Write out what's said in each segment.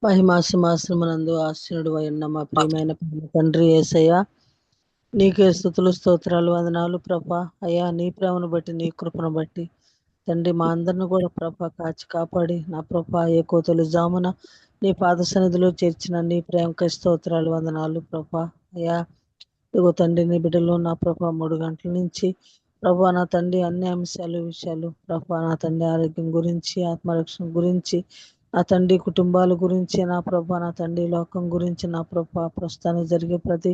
మహిమాసమాసనమునందు ఆశీనుడు అయిన మా ప్రియమైన తండ్రి యేసయ్య, నీకే స్తుతులు స్తోత్రాలు వందనాలు ప్రభా. అయ్యా, నీ ప్రేమను బట్టి నీ కృపను బట్టి తండ్రి మా అందరిని కూడా ప్రభా కాచి కాపాడి నా ప్రభా ఏ కోతలు జామున నీ పాద సన్నిధిలో చేర్చిన నీ ప్రేమక స్తోత్రాలు వందనాలు ప్రభా. అయ్యా, ఇదిగో తండ్రి నీ బిడ్డలు నా ప్రభా 3 గంటల నుంచి ప్రభా నా తండ్రి అన్ని విషయాలు ప్రభా నా తండ్రి ఆరోగ్యం గురించి, ఆత్మరక్షణ గురించి, నా తండ్రి కుటుంబాల గురించి, నా ప్రభా నా తండ్రి లోకం గురించి, నా ప్రభా ప్రస్తుతానికి జరిగే ప్రతి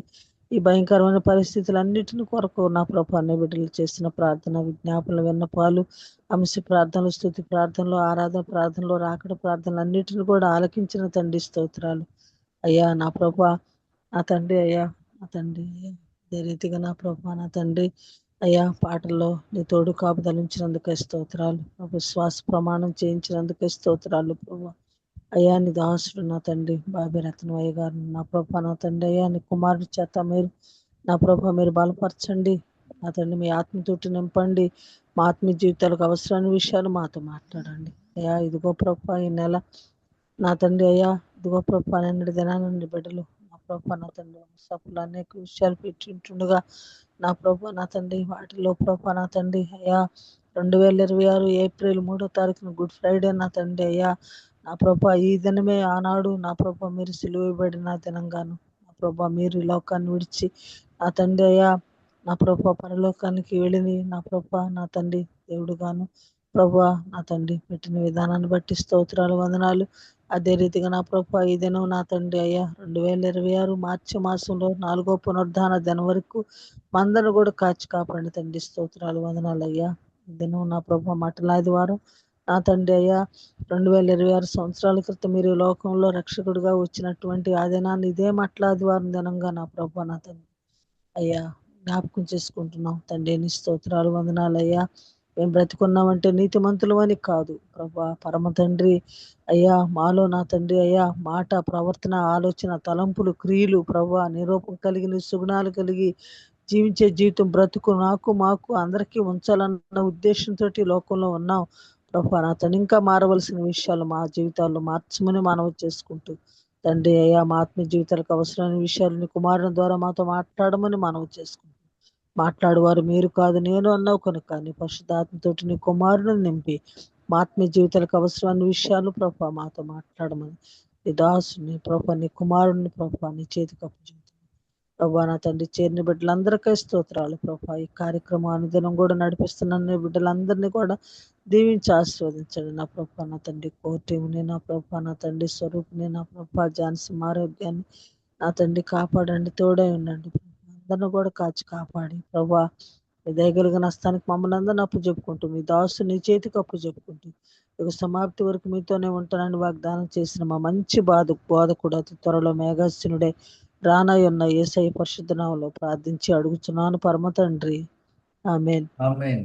ఈ భయంకరమైన పరిస్థితులన్నిటిని కొరకు నా ప్రభా అన్ని బిడ్డలు చేసిన ప్రార్థన విజ్ఞాపనలు, విన్నపాలు, ప్రార్థనలు, స్తుతి ప్రార్థనలు, ఆరాధన ప్రార్థనలు, రాకడ ప్రార్థనలు అన్నిటిని కూడా ఆలకించిన తండ్రి స్తోత్రాలు. అయ్యా నా ప్రభా నా తండ్రి, అయ్యా నా తండ్రి, అదే రీతిగా నా ప్రభా నా తండ్రి అయ్యా పాటల్లో నీ తోడు కాపుదలించినందుకే స్తోత్రాలు ప్రభు. శ్వాస ప్రమాణం చేయించినందుకే స్తోత్రాలు ప్రభు. అయ్యా నీ దాసుడు నా తండ్రి బాబీ రత్నవయ్య గారు నా ప్రభా నా తండ్రి, అయ్యా నీ కుమారుడి చేత మీరు నా ప్రభా మీరు బలపరచండి నా తండ్రి. మీ ఆత్మతోటి నింపండి. మా ఆత్మీయ జీవితాలకు అవసరమైన విషయాలు మాతో మాట్లాడండి. అయ్యా ఇదిగో ప్రభా ఈ నెల నా తండ్రి, అయ్యా ఇదిగో ప్రభా 12 దినాల నుండి బిడ్డలు నా ప్రభా నా తండ్రి సప్పులు అనేక విషయాలు పెట్టింటుండగా నా ప్రభా నా తండ్రి వాటిలో ప్రభా నా తండ్రి అయ్యా 2026 ఏప్రిల్ 3వ తారీఖున గుడ్ ఫ్రైడే నా తండ్రి, అయ్యా నా ప్రభా ఈ దినమే ఆనాడు నా ప్రభా మీరు సిలువబడిన దినంగాను నా ప్రభా మీరు ఈ లోకాన్ని విడిచి నా తండ్రి, అయ్యా నా ప్రభా పరలోకానికి వెళ్ళింది నా ప్రభా నా తండ్రి దేవుడుగాను ప్రభా నా తండ్రి పెట్టిన విధానాన్ని బట్టి స్తోత్రాలు వందనాలు. అదే రీతిగా నా ప్రభా ఈ దినం నా తండ్రి, అయ్యా 2026 మార్చి మాసంలో 4వ పునరుద్ధాన దినం వరకు మందను కూడా కాచి కాపాడండి తండ్రి. స్తోత్రాలు వందనాలు అయ్యా. ఈ దినం నా ప్రభా మటలాది వారం నా తండ్రి, అయ్యా 2026 సంవత్సరాల క్రితం మీరు ఈ లోకంలో రక్షకుడిగా వచ్చినటువంటి ఆ దినాన్ని ఇదే మట్లాది వారం దినంగా నా ప్రభా నా తండ్రి అయ్యా జ్ఞాపకం చేసుకుంటున్నాం తండ్రి. నీ స్తోత్రాలు వందనాలు అయ్యా. మేము బ్రతికున్నామంటే నీతిమంతులు అని కాదు ప్రభా పరమ తండ్రి, అయ్యా మాలో నా తండ్రి, అయ్యా మాట, ప్రవర్తన, ఆలోచన, తలంపులు, క్రియలు ప్రభా నిరూపం కలిగిన సుగుణాలు కలిగి జీవించే జీవితం బ్రతుకు నాకు మాకు అందరికీ ఉంచాలన్న ఉద్దేశంతో లోకంలో ఉన్నాం ప్రభా నా తండ్రి. ఇంకా మారవలసిన విషయాలు మా జీవితాల్లో మార్చమని మనవి చేసుకుంటూ తండ్రి, అయ్యా మా ఆత్మీయ జీవితాలకు అవసరమైన విషయాలు నీ కుమారుని ద్వారా మాతో మాట్లాడమని మనవి చేసుకుంటాం. మాట్లాడువారు మీరు కాదు నేను అన్నావు కనుక నీ పరిశుద్ధాత్మతోటి నీ కుమారుని నింపి మా ఆత్మీయ జీవితాలకు అవసరమైన విషయాలు ప్రభా మాతో మాట్లాడమని నీ దాసుని ప్రభా నీ కుమారుని ప్రభా నీ చేతికి అప్పచెబుతున్నాను ప్రభా నా తండ్రి. చేరిన బిడ్డలందరికీ స్తోత్రాలు ప్రభా. ఈ కార్యక్రమం అనుదినం కూడా నడిపిస్తున్న బిడ్డలందరినీ కూడా దీవించి ఆశీర్వదించండి నా ప్రభా నా తండ్రి. కోటిని నా ప్రభా నా తండ్రి స్వరూపుని నా ప్రభా జాన్సన్ ఆరోగ్యాన్ని నా తండ్రి కాపాడండి, తోడై ఉండండి. అందరిని కూడా కాచి కాపాడి ప్రభా దయగలిగిన నష్టానికి మమ్మల్ని అందరిని అప్పు చెప్పుకుంటూ మీ దాసు నీ చేతికి అప్పు చెప్పుకుంటూ ఇక సమాప్తి వరకు మీతోనే ఉంటానని వాగ్దానం చేసిన మా మంచి బోధకుడు అతి త్వరలో మేఘాసీనుడే రానయ్యున్న యేసయ్య పరిశుద్ధ నామములో ప్రార్థించి అడుగుచున్నాను పరమ తండ్రి, ఆమేన్. ఆమేన్.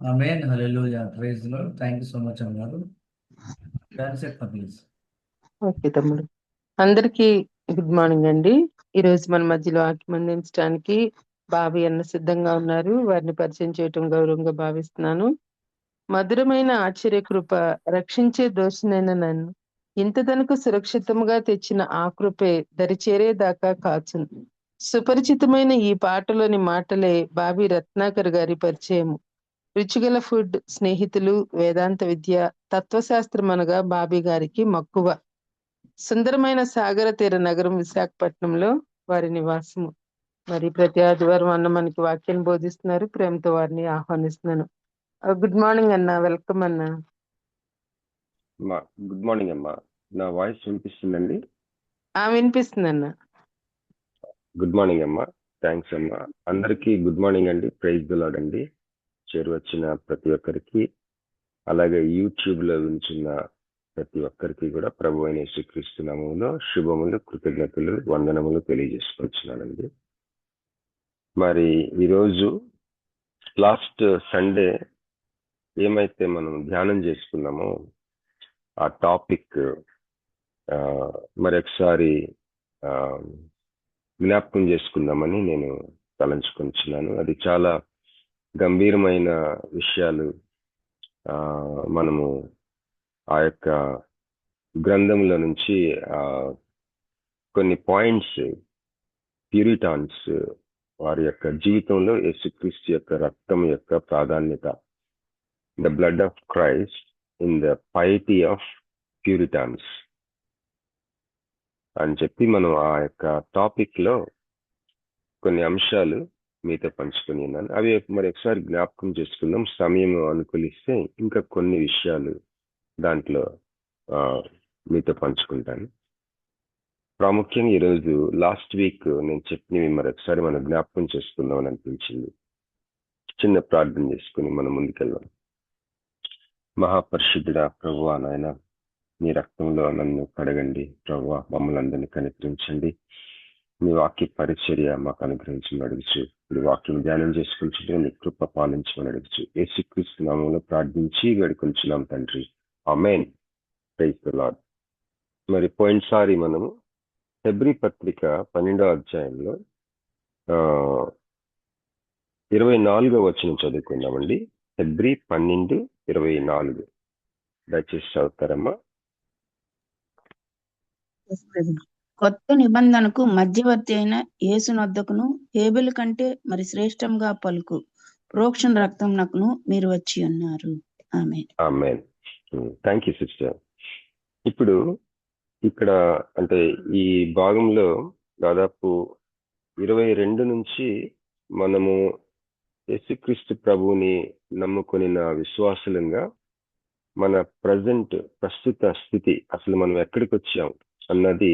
ఆమేన్. హల్లెలూయా. Praise the lord. Thank you so much అన్నారు. ప్లీజ్. ఓకే తమ్ముడు. అందరికీ గుడ్ మార్నింగ్ అండి. ఈరోజు మన మధ్యలో వాక్యం అందించడానికి బాబీ అన్న సిద్ధంగా ఉన్నారు. వారిని పరిచయం చేయటం గౌరవంగా భావిస్తున్నాను. మధురమైన ఆశ్చర్యకృప రక్షించే దోషినైన నన్ను ఇంతదనకు సురక్షితముగా తెచ్చిన ఆ కృపే దరిచేరేదాకా కాచును. సుపరిచితమైన ఈ పాటలోని మాటలే బాబీ రత్నాకర్ గారి పరిచయము. రుచిగల ఫుడ్, స్నేహితులు, వేదాంత విద్య, తత్వశాస్త్రం అనగా బాబీ గారికి మక్కువ. సుందరమైన సాగర తీర నగరం విశాఖపట్నంలో వారి నివాసము. మరి ప్రతి ఆదివారం అన్న మనకి వాక్యాన్ని బోధిస్తున్నారు. ప్రేమతో వారిని ఆహ్వానిస్తున్నాను. గుడ్ మార్నింగ్ అన్న, వెల్కమ్ అన్న. గుడ్ మార్నింగ్ అమ్మా. నా వాయిస్ వినిపిస్తుందండి? వినిపిస్తుంది అన్న. గుడ్ మార్నింగ్ అమ్మా. థ్యాంక్స్ అమ్మా. అందరికీ గుడ్ మార్నింగ్ అండి. ప్రైజ్ ది లార్డ్ అండి. చేరువచ్చిన ప్రతి ఒక్కరికి, అలాగే యూట్యూబ్ లో వింటున్న ప్రతి ఒక్కరికి కూడా ప్రభు అయిన యేసుక్రీస్తు నామములో శుభములు, కృతజ్ఞతలు, వందనములు తెలియజేసుకొచ్చున్నానండి. మరి ఈరోజు లాస్ట్ సండే ఏమైతే మనం ధ్యానం చేసుకున్నామో ఆ టాపిక్ మరొకసారి జ్ఞాపకం చేసుకుందామని నేను తలంచుకుంటున్నాను. అది చాలా గంభీరమైన విషయాలు మనము ఆ యొక్క గ్రంథంలో నుంచి కొన్ని పాయింట్స్ ప్యూరిటాన్స్ వారి యొక్క జీవితంలో యేసుక్రీస్తు యొక్క రక్తం యొక్క ప్రాధాన్యత, the blood of Christ in the piety of puritans అని చెప్పి మనం ఆ యొక్క టాపిక్ లో కొన్ని అంశాలు మీతో పంచుకొని ఉన్నాను. అవి మరి ఒకసారి జ్ఞాపకం చేసుకుందాం. సమయం అనుకూలిస్తే ఇంకా కొన్ని విషయాలు దాంట్లో మీతో పంచుకుంటాను. ప్రాముఖ్యంగా ఈరోజు లాస్ట్ వీక్ నేను చెప్పినవి మరి ఒకసారి మనం జ్ఞాపకం చేసుకుందాం అని అనిపించింది. చిన్న ప్రార్థన చేసుకుని మనం ముందుకెళ్దాం. మహాపరిశుద్ధుడా ప్రభువా, నాయన మీ రక్తంలో నన్ను కడగండి ప్రభువా, మమ్మల్ని అందరినీ కనికరించండి. మీ వాక్య పరిచర్య మాకు అనుగ్రహించమని అడుగుచు, ఇప్పుడు వాక్యం ధ్యానం చేసుకుంటుంటే మీ కృప పాలించమని అడుగుచు, యేసుక్రీస్తు నామములో ప్రార్థించి వేడుకొంచున్నాం తండ్రి, ఆమేన్. Praise the lord. మరి పోయినసారి మనము హెబ్రీ పత్రిక 12వ అధ్యాయంలో 24వ వచనం చదువుకుందామండి. హెబ్రీ 12:24. దయచేసి చదువుతారమ్మా. కొత్త నిబంధనకు మధ్యవర్తి అయిన యేసునొద్దకును హేబెలు కంటే మరి శ్రేష్టంగా పలుకు ప్రోక్షణ రక్తంనకును మీరు వచ్చి ఉన్నారు. ఆమేన్. ఆమేన్. Thank you sister. ఇప్పుడు ఇక్కడ అంటే ఈ భాగంలో దాదాపు 22 నుంచి మనము యేసుక్రీస్తు ప్రభువుని నమ్ముకొనిన విశ్వాసులంగా మన ప్రస్తుత స్థితి, అసలు మనం ఎక్కడికి వచ్చాం అన్నది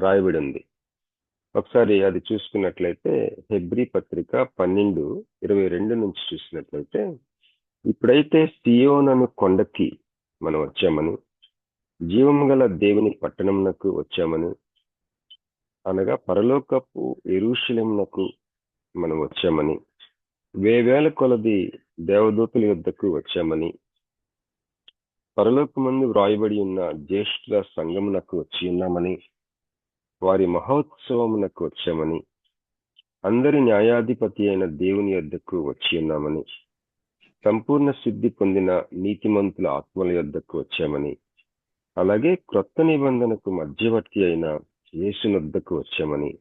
రాయబడి ఉంది. ఒకసారి అది చూసుకున్నట్లయితే హెబ్రీ పత్రిక 12:22 నుంచి చూసినట్లయితే, ఇప్పుడైతే సియోను కొండకి మనం వచ్చామని, జీవము గల దేవుని పట్టణమునకు వచ్చామని, అనగా పరలోకపు యెరూషలేమునకు మనం వచ్చామని, వేవేల కొలది దేవదూతల యొద్దకు వచ్చామని, పరలోకమందు వ్రాయబడి ఉన్న జ్యేష్ఠుల సంఘమునకు వచ్చి ఉన్నామని, వారి మహోత్సవమునకు వచ్చామని, అందరి న్యాయాధిపతి అయిన దేవుని యొద్దకు వచ్చి ఉన్నామని, సంపూర్ణ సిద్ధి పొందిన నీతిమంతుల ఆత్మల యొద్దకు వచ్చామని, అలాగే క్రొత్త నిబంధనకు మధ్యవర్తి అయిన యేసునొద్దకు వచ్చామని,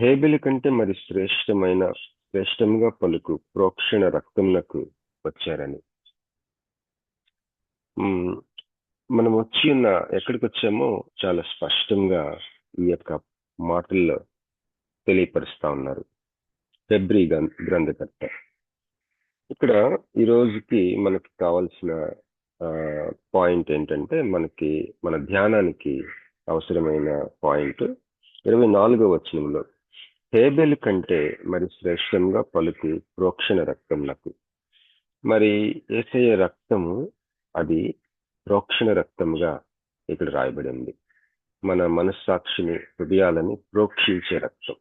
హేబెలు కంటే మరి శ్రేష్టంగా పలుకు ప్రోక్షణ రక్తంనకు వచ్చారని. మనం వచ్చి ఉన్న ఎక్కడికి వచ్చామో చాలా స్పష్టంగా ఈ యొక్క మాటల్లో తెలియపరుస్తా ఉన్నారు హెబ్రీ గ్రంథకర్త. ఇక్కడ ఈ రోజుకి మనకి కావాల్సిన పాయింట్ ఏంటంటే, మన ధ్యానానికి అవసరమైన పాయింట్ 24వ వచనంలో, హేబెలు కంటే మరి శ్రేష్టంగా పలుకు ప్రోక్షణ రక్తంలకు. మరి యేసయ్య రక్తము అది ప్రోక్షణ రక్తముగా ఇక్కడ రాయబడి ఉంది. మన మనస్సాక్షిని, హృదయాలని ప్రోక్షించే రక్తం.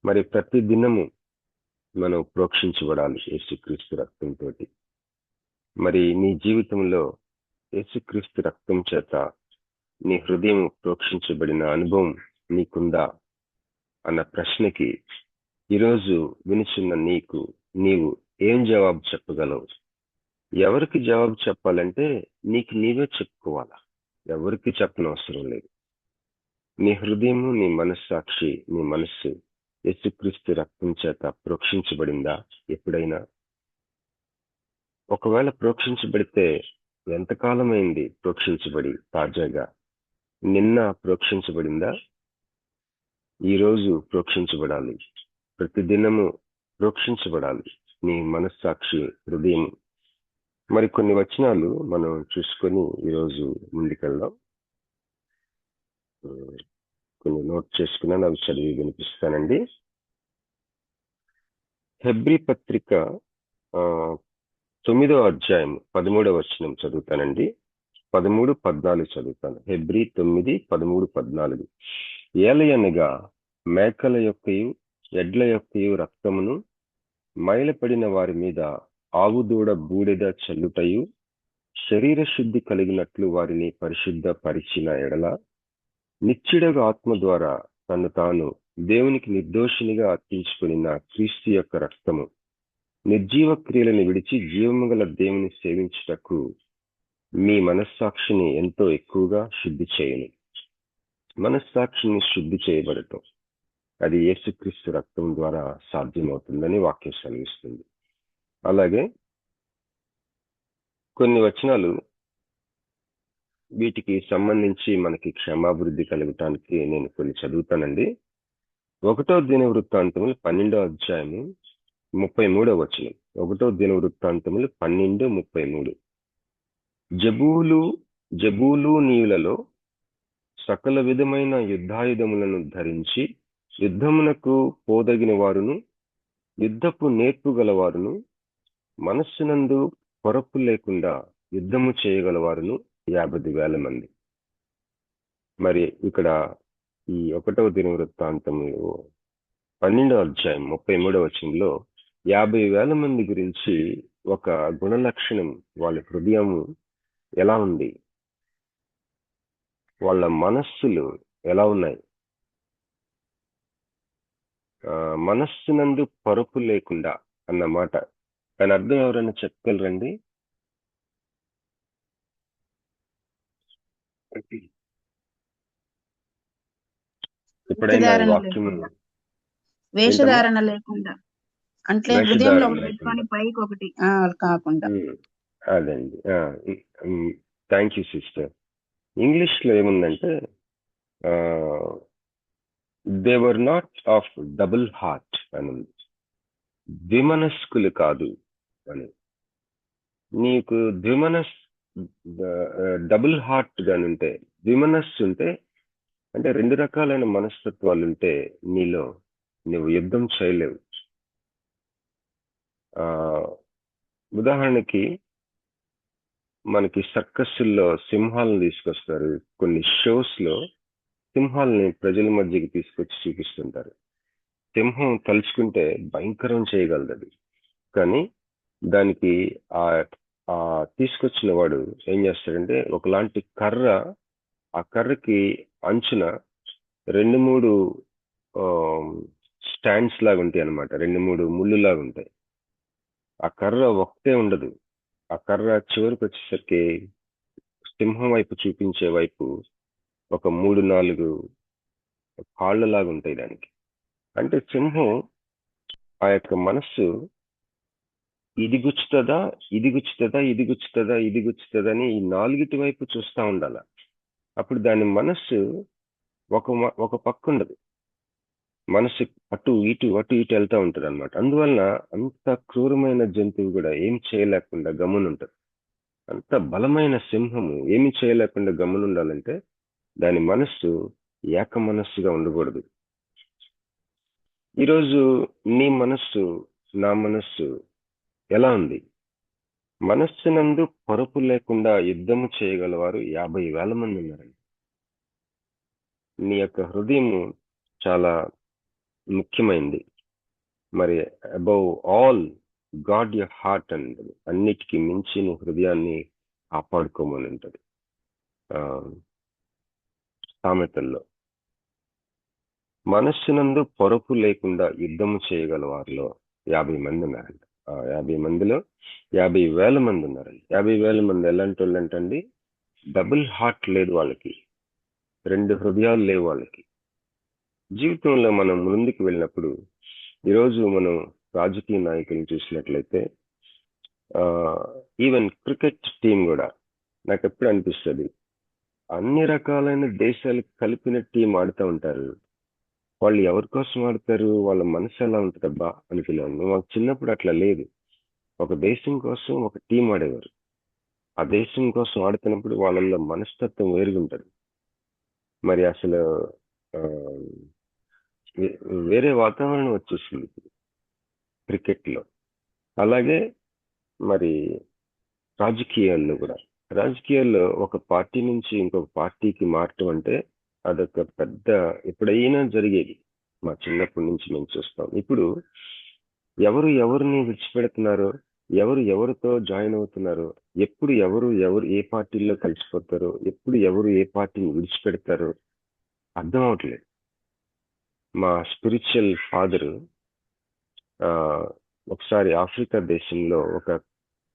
మరి ప్రతి దినము మనం ప్రోక్షించబడాలి యేసుక్రీస్తు రక్తంతో. మరి నీ జీవితంలో యేసుక్రీస్తు రక్తం చేత నీ హృదయం ప్రోక్షించబడిన అనుభవం నీకుందా అన్న ప్రశ్నకి ఈరోజు వినుచున్న నీవు ఏం జవాబు చెప్పగలవు? ఎవరికి జవాబు చెప్పాలంటే నీకు నీవే చెప్పుకోవాలా, ఎవరికి చెప్పనవసరం లేదు. నీ హృదయము, నీ మనస్సాక్షి, నీ మనస్సు యేసుక్రీస్తు రక్తం చేత ప్రోక్షించబడిందా ఎప్పుడైనా? ఒకవేళ ప్రోక్షించబడితే ఎంతకాలమైంది ప్రోక్షించబడి? తాజాగా నిన్న ప్రోక్షించబడిందా? ఈరోజు ప్రోక్షించబడాలి. ప్రతిదినము ప్రోక్షించబడాలి నీ మనస్సాక్షి, హృదయం. మరి కొన్ని వచనాలు మనం చూసుకొని ఈరోజు ముందుకెళ్దాం. కొన్ని నోట్ చేసుకున్నాను, అవి చదివి వినిపిస్తానండి. హెబ్రీ పత్రిక 9వ అధ్యాయం 13వ వచనం చదువుతానండి. 13-14 చదువుతాను. హెబ్రీ 9:13-14. ఏలయనగా మేకల యొక్కయు ఎడ్ల యొక్కయు రక్తమును మైలపడిన వారి మీద ఆవుదూడ బూడిద చల్లుటయు శరీర శుద్ధి కలిగినట్లు వారిని పరిశుద్ధ పరిచిన ఎడల, నిశ్చయుడగు ఆత్మ ద్వారా తను తాను దేవునికి నిర్దోషినిగా అర్పించుకుని క్రీస్తు యొక్క రక్తము నిర్జీవ క్రియలను విడిచి జీవము గల దేవుని సేవించుటకు మీ మనస్సాక్షిని ఎంతో ఎక్కువగా శుద్ధి చేయను. మనస్సాక్షిని శుద్ధి చేయబడటం అది యేసుక్రీస్తు రక్తం ద్వారా సాధ్యమవుతుందని వాక్యం సెలవిస్తుంది. అలాగే కొన్ని వచనాలు వీటికి సంబంధించి మనకి క్షమాభివృద్ధి కలగటానికి నేను కొన్ని చదువుతానండి. 1వ దినవృత్తాంతములు 12వ అధ్యాయము 33వ వచనం. 1వ దినవృత్తాంతములు 12:33. జబూలూనీయులలో సకల విధమైన యుద్ధాయుధములను ధరించి యుద్ధమునకు పోదగిన వారును యుద్ధపు నేర్పు గలవారును మనస్సునందు పొరపు లేకుండా యుద్ధము చేయగలవారును 50,000 మంది. మరి ఇక్కడ ఈ 1వ దినవృత్తాంతములు 12వ అధ్యాయం 33వ వచనంలో 50,000 మంది గురించి ఒక గుణలక్షణం, వాళ్ళ హృదయము ఎలా ఉంది, వాళ్ళ మనస్సులు ఎలా ఉన్నాయి, మనస్సునందు పరుపు లేకుండా అన్నమాట. దాని అర్థం ఎవరైనా చెప్పగలరండి? ఎప్పుడైనా ఈ వాక్యం వేషధారణ లేకుండా, అంటే హృదయంలో ఒకటి లేకుండా పెట్టుకొని పైకి ఒకటి కాకుండా. అదండి. Thank you sister. ఇంగ్లీష్ లో ఏముందంటే they were not of double heart అని ఉంది. ద్విమనస్కులు కాదు అని. నీకు డబుల్ హార్ట్ గానుంటే, ద్విమనస్సు ఉంటే, అంటే 2 రకాలైన మనస్తత్వాలు ఉంటే నీలో నువ్వు యుద్ధం చేయలేవు. ఉదాహరణకి మనకి సర్కస్సుల్లో సింహాలను తీసుకొస్తారు. కొన్ని షోస్ లో సింహాలని ప్రజల మధ్యకి తీసుకొచ్చి చూపిస్తుంటారు. సింహం తలుచుకుంటే భయంకరం చేయగలదు అది. కానీ దానికి ఆ తీసుకొచ్చిన వాడు ఏం చేస్తాడంటే ఒకలాంటి కర్ర, ఆ కర్రకి అంచున 2-3 స్టాండ్స్ లాగా ఉంటాయి అన్నమాట. 2-3 ముళ్ళు లాగా ఉంటాయి. ఆ కర్ర ఒకటే ఉండదు. ఆ కర్ర చివరికి వచ్చేసరికి సింహం వైపు చూపించే వైపు ఒక 3-4 కాళ్ళలాగా ఉంటాయి దానికి. అంటే సింహం ఆ యొక్క మనస్సు ఇది గుచ్చుతుందా, ఇది గుచ్చుతుందా, ఇది గుచ్చుతుందా, ఇది గుచ్చుతుందా అని ఈ 4 వైపు చూస్తూ ఉండాల. అప్పుడు దాని మనస్సు ఒక పక్క ఉండదు. మనస్సు అటు ఇటు వెళ్తూ ఉంటుంది అనమాట. అందువలన అంత క్రూరమైన జంతువు కూడా ఏం చేయలేకుండా గమ్మునుంటది. అంత బలమైన సింహము ఏమి చేయలేకుండా గమ్మునుండాలంటే దాని మనస్సు ఏక మనస్సుగా ఉండకూడదు. ఈరోజు నీ మనస్సు, నా మనస్సు ఎలా ఉంది? మనస్సునందు పరుపు లేకుండా యుద్ధము చేయగలవారు 50,000 మంది ఉన్నారండి. నీ యొక్క హృదయము చాలా ముఖ్యమైనది. మరి above all God your heart అంటది. అన్నిటికీ మించి నీ హృదయాన్ని కాపాడుకోమని ఉంటది సామెతల్లో. మనస్సునందు పొరపు లేకుండా యుద్ధము చేయగల వారిలో 50 మంది ఉన్నారంట. 50 మందిలో 50,000 మంది ఉన్నారండి. 50,000 మంది ఎలాంటి వాళ్ళు అంటండి? డబుల్ హార్ట్ లేదు వాళ్ళకి, 2 హృదయాలు లేవు వాళ్ళకి. జీవితంలో మనం ముందుకు వెళ్ళినప్పుడు, ఈరోజు మనం రాజకీయ నాయకులను చూసినట్లయితే, ఈవెన్ క్రికెట్ టీం కూడా నాకు ఎప్పుడు అనిపిస్తుంది, అన్ని రకాలైన దేశాలు కలిపిన టీం ఆడుతూ ఉంటారు. వాళ్ళు ఎవరి కోసం ఆడతారు? వాళ్ళ మనసు ఎలా ఉంటుందబ్బా అనుకున్నాను. మాకు చిన్నప్పుడు అట్లా లేదు. ఒక దేశం కోసం ఒక టీం ఆడేవారు. ఆ దేశం కోసం ఆడుతున్నప్పుడు వాళ్ళల్లో మనస్తత్వం వేరుగుంటది. మరి అసలు వేరే వాతావరణం వచ్చేసింది ఇప్పుడు క్రికెట్లో. అలాగే మరి రాజకీయాల్లో ఒక పార్టీ నుంచి ఇంకొక పార్టీకి మారటం అంటే అదొక పెద్ద, ఎప్పుడైనా జరిగేది. మా చిన్నప్పటి నుంచి మేము చూస్తాం. ఇప్పుడు ఎవరిని విడిచిపెడుతున్నారో, ఎవరితో జాయిన్ అవుతున్నారో, ఎప్పుడు ఎవరు ఏ పార్టీల్లో కలిసిపోతారో, ఎప్పుడు ఎవరు ఏ పార్టీని విడిచిపెడతారో అర్థం అవట్లేదు. మా స్పిరిచువల్ ఫాదరు ఒకసారి ఆఫ్రికా దేశంలో ఒక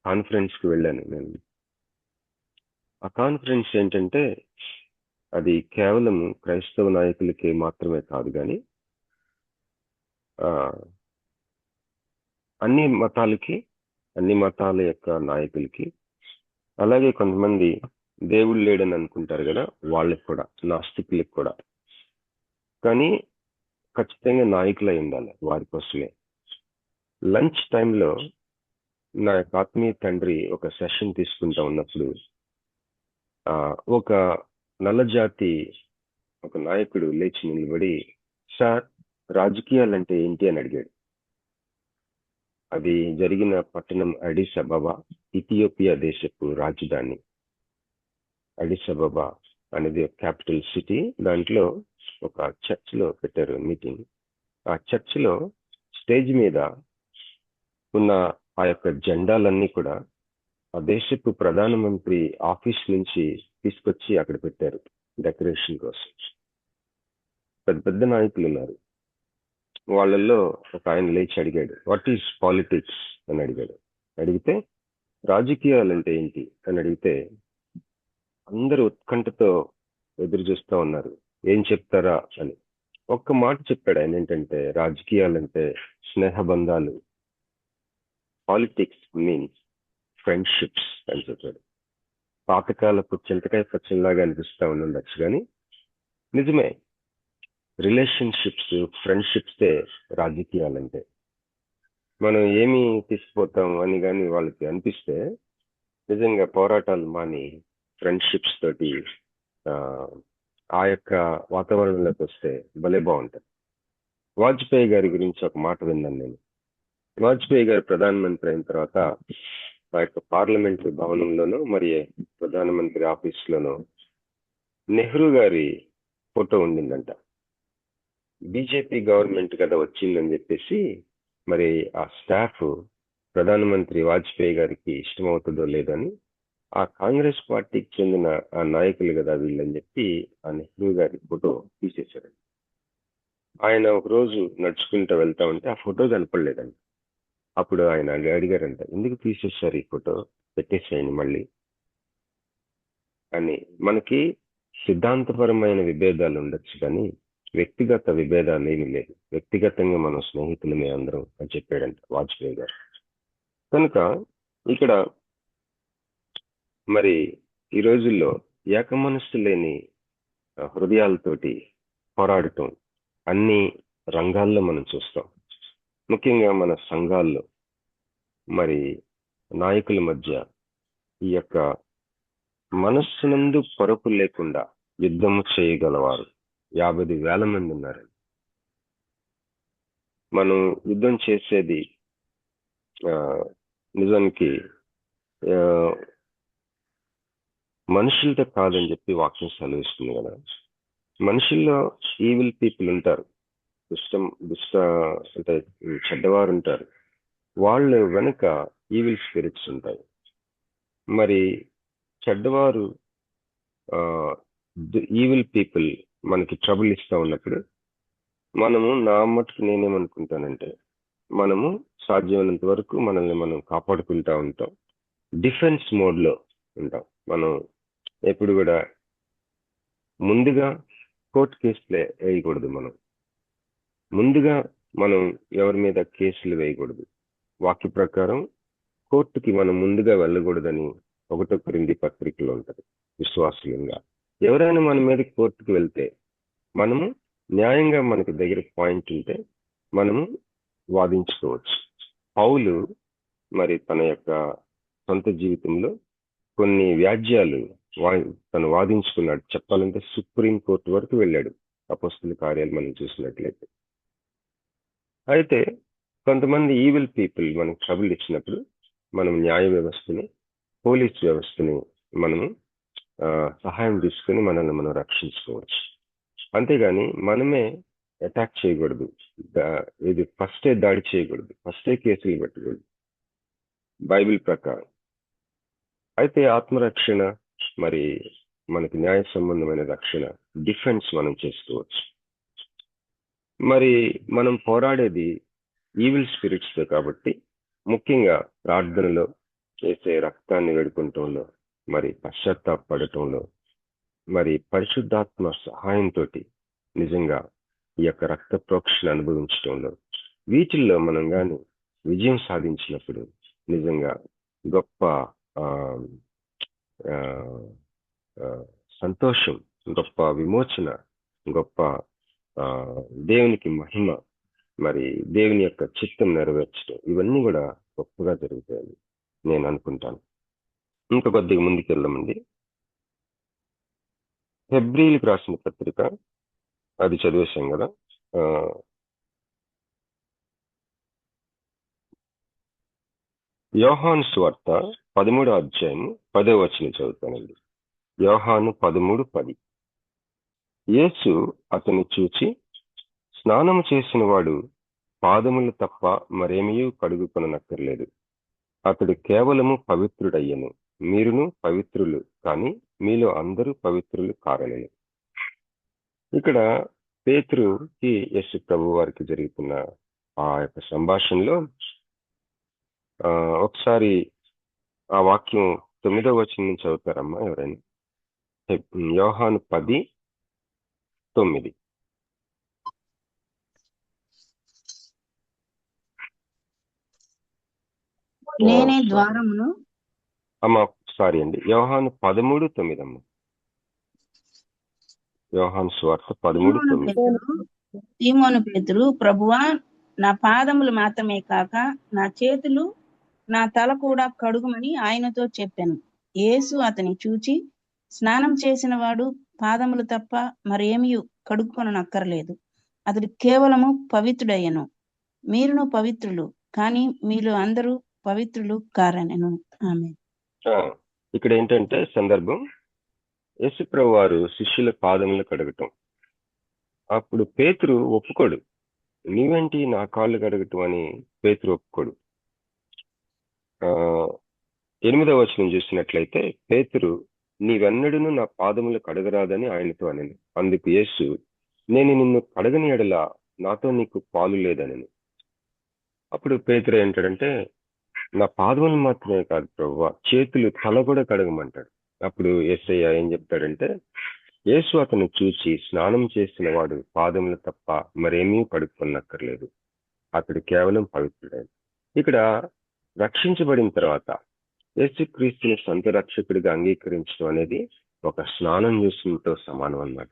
కాన్ఫరెన్స్కి వెళ్ళాను నేను. ఆ కాన్ఫరెన్స్ ఏంటంటే అది కేవలం క్రైస్తవ నాయకులకి మాత్రమే కాదు, కానీ అన్ని మతాల యొక్క నాయకులకి, అలాగే కొంతమంది దేవుడు లేడని అనుకుంటారు కదా, వాళ్ళకి కూడా, నాస్తికులకు కూడా. కానీ ఖచ్చితంగా నాయకులై ఉండాలి వారి కోసమే. లంచ్ టైంలో నా యొక్క ఆత్మీయ తండ్రి ఒక సెషన్ తీసుకుంటా ఉన్నప్పుడు ఒక నల్లజాతి ఒక నాయకుడు లేచి నిలబడి, సార్ రాజకీయాలంటే ఏంటి అని అడిగాడు. అది జరిగిన పట్టణం అడిస్ అబబా, ఇథియోపియా దేశపు రాజధాని. అడిస్ అబబా అనేది క్యాపిటల్ సిటీ. దాంట్లో ఒక చర్చ్లో పెట్టారు మీటింగ్. ఆ చర్చ్లో స్టేజ్ మీద ఉన్న ఆ యొక్క జెండాలన్నీ కూడా ఆ దేశపు ప్రధానమంత్రి ఆఫీస్ నుంచి తీసుకొచ్చి అక్కడ పెట్టారు డెకరేషన్ కోసం. పెద్ద పెద్ద నాయకులు ఉన్నారు. వాళ్ళల్లో ఒక ఆయన లేచి అడిగాడు, వాట్ ఈస్ పాలిటిక్స్ అని అడిగాడు. అడిగితే రాజకీయాలంటే ఏంటి అని అడిగితే అందరూ ఉత్కంఠతో ఎదురు చూస్తూ ఉన్నారు, ఏం చెప్తారా అని. ఒక్క మాట చెప్పాడు ఆయన, ఏంటంటే రాజకీయాలంటే స్నేహబంధాలు, పాలిటిక్స్ మీన్స్ ఫ్రెండ్షిప్స్ అని చెప్పాడు. పాతకాలపు చింతకాయ పచ్చలాగా అనిపిస్తూ ఉండొచ్చు, కానీ నిజమే. రిలేషన్షిప్స్, ఫ్రెండ్షిప్సే రాజకీయాలంటే. మనం ఏమి తీసుకుపోతాం అని కానీ వాళ్ళకి అనిపిస్తే నిజంగా పోరాటాలు మాని ఫ్రెండ్షిప్స్ తోటి ఆ యొక్క వాతావరణంలోకి వస్తే భలే బాగుంటుంది. వాజ్పేయి గారి గురించి ఒక మాట విన్నాను నేను. వాజ్పేయి గారు ప్రధానమంత్రి అయిన తర్వాత ఆ యొక్క పార్లమెంటరీ భవనంలోనూ మరి ప్రధానమంత్రి ఆఫీస్లోనూ నెహ్రూ గారి ఫోటో ఉండిందంట. బీజేపీ గవర్నమెంట్ కదా వచ్చిందని చెప్పేసి మరి ఆ స్టాఫ్ ప్రధానమంత్రి వాజ్పేయి గారికి ఇష్టమవుతుందో లేదని ఆ కాంగ్రెస్ పార్టీకి చెందిన ఆ నాయకులు కదా వీళ్ళని చెప్పి ఆ నెహ్రూ గారి ఫోటో తీసేశారు. ఆయన ఒక రోజు నడుచుకుంటూ వెళ్తా ఉంటే ఆ ఫోటో కనపడలేదండి. అప్పుడు ఆయన అడిగారంట, ఎందుకు తీసేశారు ఈ ఫోటో, పెట్టేసేయండి మళ్ళీ అని. మనకి సిద్ధాంతపరమైన విభేదాలు ఉండొచ్చు, కానీ వ్యక్తిగత విభేదాలు ఏమీ లేదు. వ్యక్తిగతంగా మనం స్నేహితులమే అందరం అని చెప్పాడంట వాజ్పేయి గారు. కనుక ఇక్కడ మరి ఈ రోజుల్లో ఏకమనస్సు లేని హృదయాలతోటి పోరాడటం అన్ని రంగాల్లో మనం చూస్తాం. ముఖ్యంగా మన సంఘాల్లో మరి నాయకుల మధ్య ఈ యొక్క మనస్సునందు పొరపు లేకుండా యుద్ధము చేయగలవారు 50,000 మంది ఉన్నారు. మనం యుద్ధం చేసేది నిజానికి మనుషులతో కాదని చెప్పి వాక్యం సెలవిస్తుంది కదా. మనుషుల్లో ఈవిల్ పీపుల్ ఉంటారు, అంటే చెడ్డవారు ఉంటారు. వాళ్ళు వెనుక ఈవిల్ స్పిరిట్స్ ఉంటాయి. మరి చెడ్డవారు ఈవిల్ పీపుల్ మనకి ట్రబుల్ ఇస్తూ ఉన్నప్పుడు మనము, నా మట్టుకు నేనేమనుకుంటానంటే, మనము సాధ్యమైనంత వరకు మనల్ని మనం కాపాడుకుంటా ఉంటాం, డిఫెన్స్ మోడ్లో ఉంటాం. మనం ఎప్పుడు కూడా ముందుగా కోర్టు కేసులు వేయకూడదు. ముందుగా మనం ఎవరి మీద కేసులు వేయకూడదు. వాక్య ప్రకారం కోర్టుకి మనం ముందుగా వెళ్ళకూడదని 1 కొరింథీ పత్రికలో ఉంటుంది. విశ్వాసులంగా ఎవరైనా మన మీద కోర్టుకు వెళ్తే మనము న్యాయంగా మనకి దగ్గర పాయింట్ ఉంటే మనము వాదించుకోవచ్చు. పౌలు మరి తన యొక్క సొంత జీవితంలో కొన్ని వ్యాజ్యాలు తను వాదించుకున్నాడు. చెప్పాలంటే సుప్రీం కోర్టు వరకు వెళ్ళాడు. అపోస్తల కార్యాలు మనం చూసినట్లయితే. అయితే కొంతమంది ఈవిల్ పీపుల్ మనకు ట్రబుల్ ఇచ్చినప్పుడు మనం న్యాయ వ్యవస్థని, పోలీస్ వ్యవస్థని మనము సహాయం తీసుకుని మనల్ని మనం రక్షించుకోవచ్చు. అంతేగాని మనమే అటాక్ చేయకూడదు. ఇది ఫస్టే దాడి చేయకూడదు, ఫస్టే కేసులు పెట్టకూడదు బైబిల్ ప్రకారం. అయితే ఆత్మరక్షణ, మరి మనకి న్యాయ సంబంధమైన రక్షణ, డిఫెన్స్ మనం చేసుకోవచ్చు. మరి మనం పోరాడేది ఈవిల్ స్పిరిట్స్తో. కాబట్టి ముఖ్యంగా ప్రార్థనలో చేసే రక్తాన్ని వేడుకుంటంలో, మరి పశ్చాత్తాపడటంలో, మరి పరిశుద్ధాత్మ సహాయంతో నిజంగా ఈ యొక్క రక్త ప్రోక్షణ అనుభవించడంలో, వీటిల్లో మనం కానీ విజయం సాధించినప్పుడు నిజంగా గొప్ప ఆ, ఆ, ఆ, సంతోషం, గొప్ప విమోచన, గొప్ప దేవునికి మహిమ, మరి దేవుని యొక్క చిత్తం నెరవేర్చడం, ఇవన్నీ కూడా గొప్పగా జరుగుతాయని నేను అనుకుంటాను. ఇంకా కొద్దిగా ముందుకెళ్దామండి. హెబ్రీలకు రాసిన పత్రిక, అది చదివేశాం కదా. యోహాను సువార్త 13వ అధ్యాయం 10వ వచనం చదువుతానండి. యోహాను 13:10. యేసు అతన్ని చూచి, స్నానము చేసిన వాడు పాదములు తప్ప మరేమీ కడుగుకొననక్కర్లేదు, అతడు కేవలము పవిత్రుడయ్యను. మీరును పవిత్రులు, కానీ మీలో అందరూ పవిత్రులు కారలేదు. ఇక్కడ పేతురుకి యేసు ప్రభు వారికి జరుగుతున్న ఆ యొక్క సంభాషణలో ఒకసారి ఆ వాక్యం 9వ వచనం నుంచి చదువుతారమ్మా ఎవరైనా? యోహాను 10:9. నేనే ద్వారమును. అమ్మా సారీ అండి, యోహాను 13:9 అమ్మ. యోహాను సువార్త 13:9. సీమోను పేతురు, ప్రభువా, నా పాదములు మాత్రమే కాక నా చేతులు, నా తల కూడా కడుగుమని ఆయనతో చెప్పాను. యేసు అతని చూచి, స్నానం చేసిన వాడు పాదములు తప్ప మరేమీ కడుక్కొననక్కర్లేదు, అతడు కేవలము పవిత్రుడయ్యను. మీరును పవిత్రులు, కానీ మీలో అందరూ పవిత్రులు కారనెను. ఆమె ఇక్కడ ఏంటంటే సందర్భం, యేసుప్రభు వారు శిష్యుల పాదములు కడగటం. అప్పుడు పేతురు ఒప్పుకోడు. నీవేంటి నా కాళ్ళు కడగటం అని పేతురు ఒప్పుకోడు. 8వ వచనం చూసినట్లయితే, పేతురు, నీవెన్నడూను నా పాదములు కడగరాదని ఆయనతో అనెను. అందుకు యేసు, నేను నిన్ను కడగని ఎడల నాతో నీకు పాలు లేదనెను. అప్పుడు పేతురు ఏంటాడంటే, నా పాదములు మాత్రమే కాదు ప్రభువా, చేతులు, తల కూడా కడగమంటాడు. అప్పుడు యేసయ్య ఏం చెప్తాడంటే, యేసు అతను చూచి, స్నానం చేసిన వాడు పాదములు తప్ప మరేమీ కడుక్కొనక్కర్లేదు, అతడు కేవలం పవిత్రుడైన. ఇక్కడ రక్షించబడిన తర్వాత యేసుక్రీస్తుని సొంత రక్షకుడిగా అంగీకరించడం అనేది ఒక స్నానం చేసినతో సమానం అన్నమాట.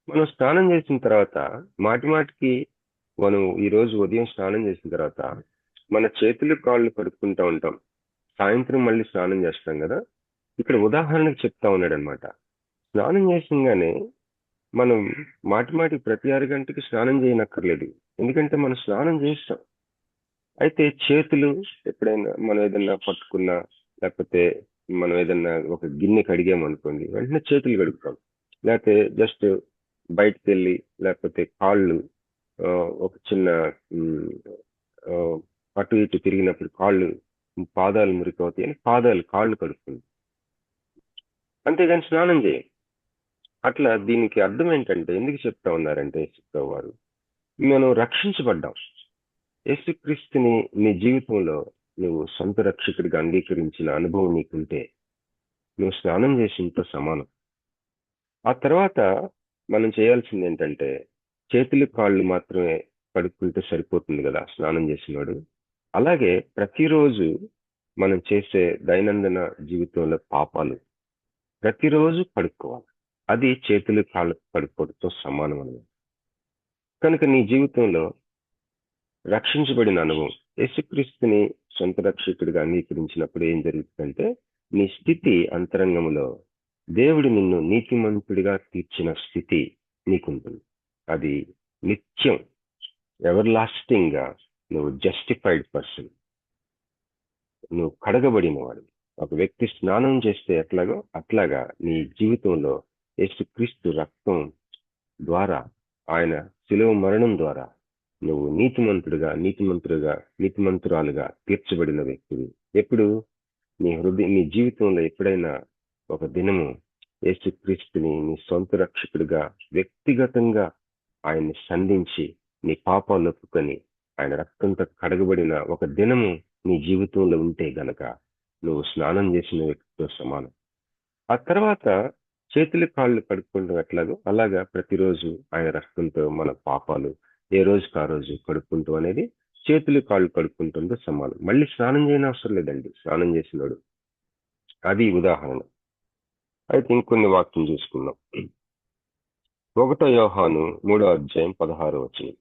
మనం స్నానం చేసిన తర్వాత మాటికి మనం ఈరోజు ఉదయం స్నానం చేసిన తర్వాత మన చేతులు కాళ్ళు కడుక్కుంటూ ఉంటాం, సాయంత్రం మళ్ళీ స్నానం చేస్తాం కదా. ఇక్కడ ఉదాహరణకు చెప్తా ఉన్నాడు అనమాట. స్నానం చేసింగానే మనం మాటికి ప్రతి 6 గంటకి స్నానం చేయనక్కర్లేదు, ఎందుకంటే మనం స్నానం చేస్తాం. అయితే చేతులు ఎప్పుడైనా మనం ఏదన్నా పట్టుకున్నా, లేకపోతే మనం ఏదన్నా ఒక గిన్నె కడిగామనుకోండి, వెంటనే చేతులు కడుగుతాం. లేకపోతే జస్ట్ బయటకు వెళ్ళి, లేకపోతే కాళ్ళు ఒక చిన్న అటు ఇటు తిరిగినప్పుడు కాళ్ళు, పాదాలు మురికవుతాయి అని కాళ్ళు కడుక్కుంది, అంతేగాని స్నానం చేయం. అట్లా దీనికి అర్థం ఏంటంటే, ఎందుకు చెప్తా ఉన్నారంటే యేసుప్రభు వారు, మనం రక్షించబడ్డాం. యేసుక్రీస్తుని నీ జీవితంలో నువ్వు సొంత రక్షకుడిగా అంగీకరించిన అనుభవం నీకుంటే నువ్వు స్నానం చేసినంత సమానం. ఆ తర్వాత మనం చేయాల్సింది ఏంటంటే, చేతులు కాళ్ళు మాత్రమే కడుక్కుంటే సరిపోతుంది కదా స్నానం చేసినాడు. అలాగే ప్రతిరోజు మనం చేసే దైనందిన జీవితంలో పాపాలు ప్రతిరోజు కడుక్కోవాలి. అది చేతులు కాళ్ళు కడుక్కోవడంతో సమానం అన్నమాట. కనుక నీ జీవితంలో రక్షించబడిన అనుభవం, యేసుక్రీస్తుని సొంత రక్షకుడిగా అంగీకరించినప్పుడు ఏం జరుగుతుందంటే, నీ స్థితి అంతరంగంలో దేవుడు నిన్ను నీతిమంతుడిగా తీర్చిన స్థితి నీకుంటుంది. అది నిత్యం, ఎవర్ లాస్టింగ్ గా నువ్వు జస్టిఫైడ్ పర్సన్, నువ్వు కడగబడిన వాడు. ఒక వ్యక్తి స్నానం చేస్తే ఎట్లాగో అట్లాగా నీ జీవితంలో యేసుక్రీస్తు రక్తం ద్వారా, ఆయన శిలువ మరణం ద్వారా నువ్వు నీతిమంతురాలుగా తీర్చబడిన వ్యక్తివి. ఎప్పుడు నీ జీవితంలో ఎప్పుడైనా ఒక దినము యేసుక్రీస్తుని నీ సొంత రక్షకుడిగా వ్యక్తిగతంగా ఆయన్ని సంధించి నీ పాపాలు ఒప్పుకొని ఆయన రక్తంతో కడగబడిన ఒక దినము నీ జీవితంలో ఉంటే గనక నువ్వు స్నానం చేసిన వ్యక్తితో సమానం. ఆ తర్వాత చేతులు కాళ్ళు కడుక్కుంటాం ఎట్లాగో అలాగా ప్రతిరోజు ఆయన రక్తంతో మన పాపాలు ఏ రోజుకి ఆ రోజు కడుక్కుంటూ అనేది చేతులు కాళ్ళు కడుక్కుంటుందో సమానం. మళ్ళీ స్నానం చేయని అవసరం లేదండి, స్నానం చేసినాడు. అది ఉదాహరణ. అయితే ఇంకొన్ని వాక్యం చూసుకుందాం. 1 యోహాను 3వ అధ్యాయం 16వ వచనం.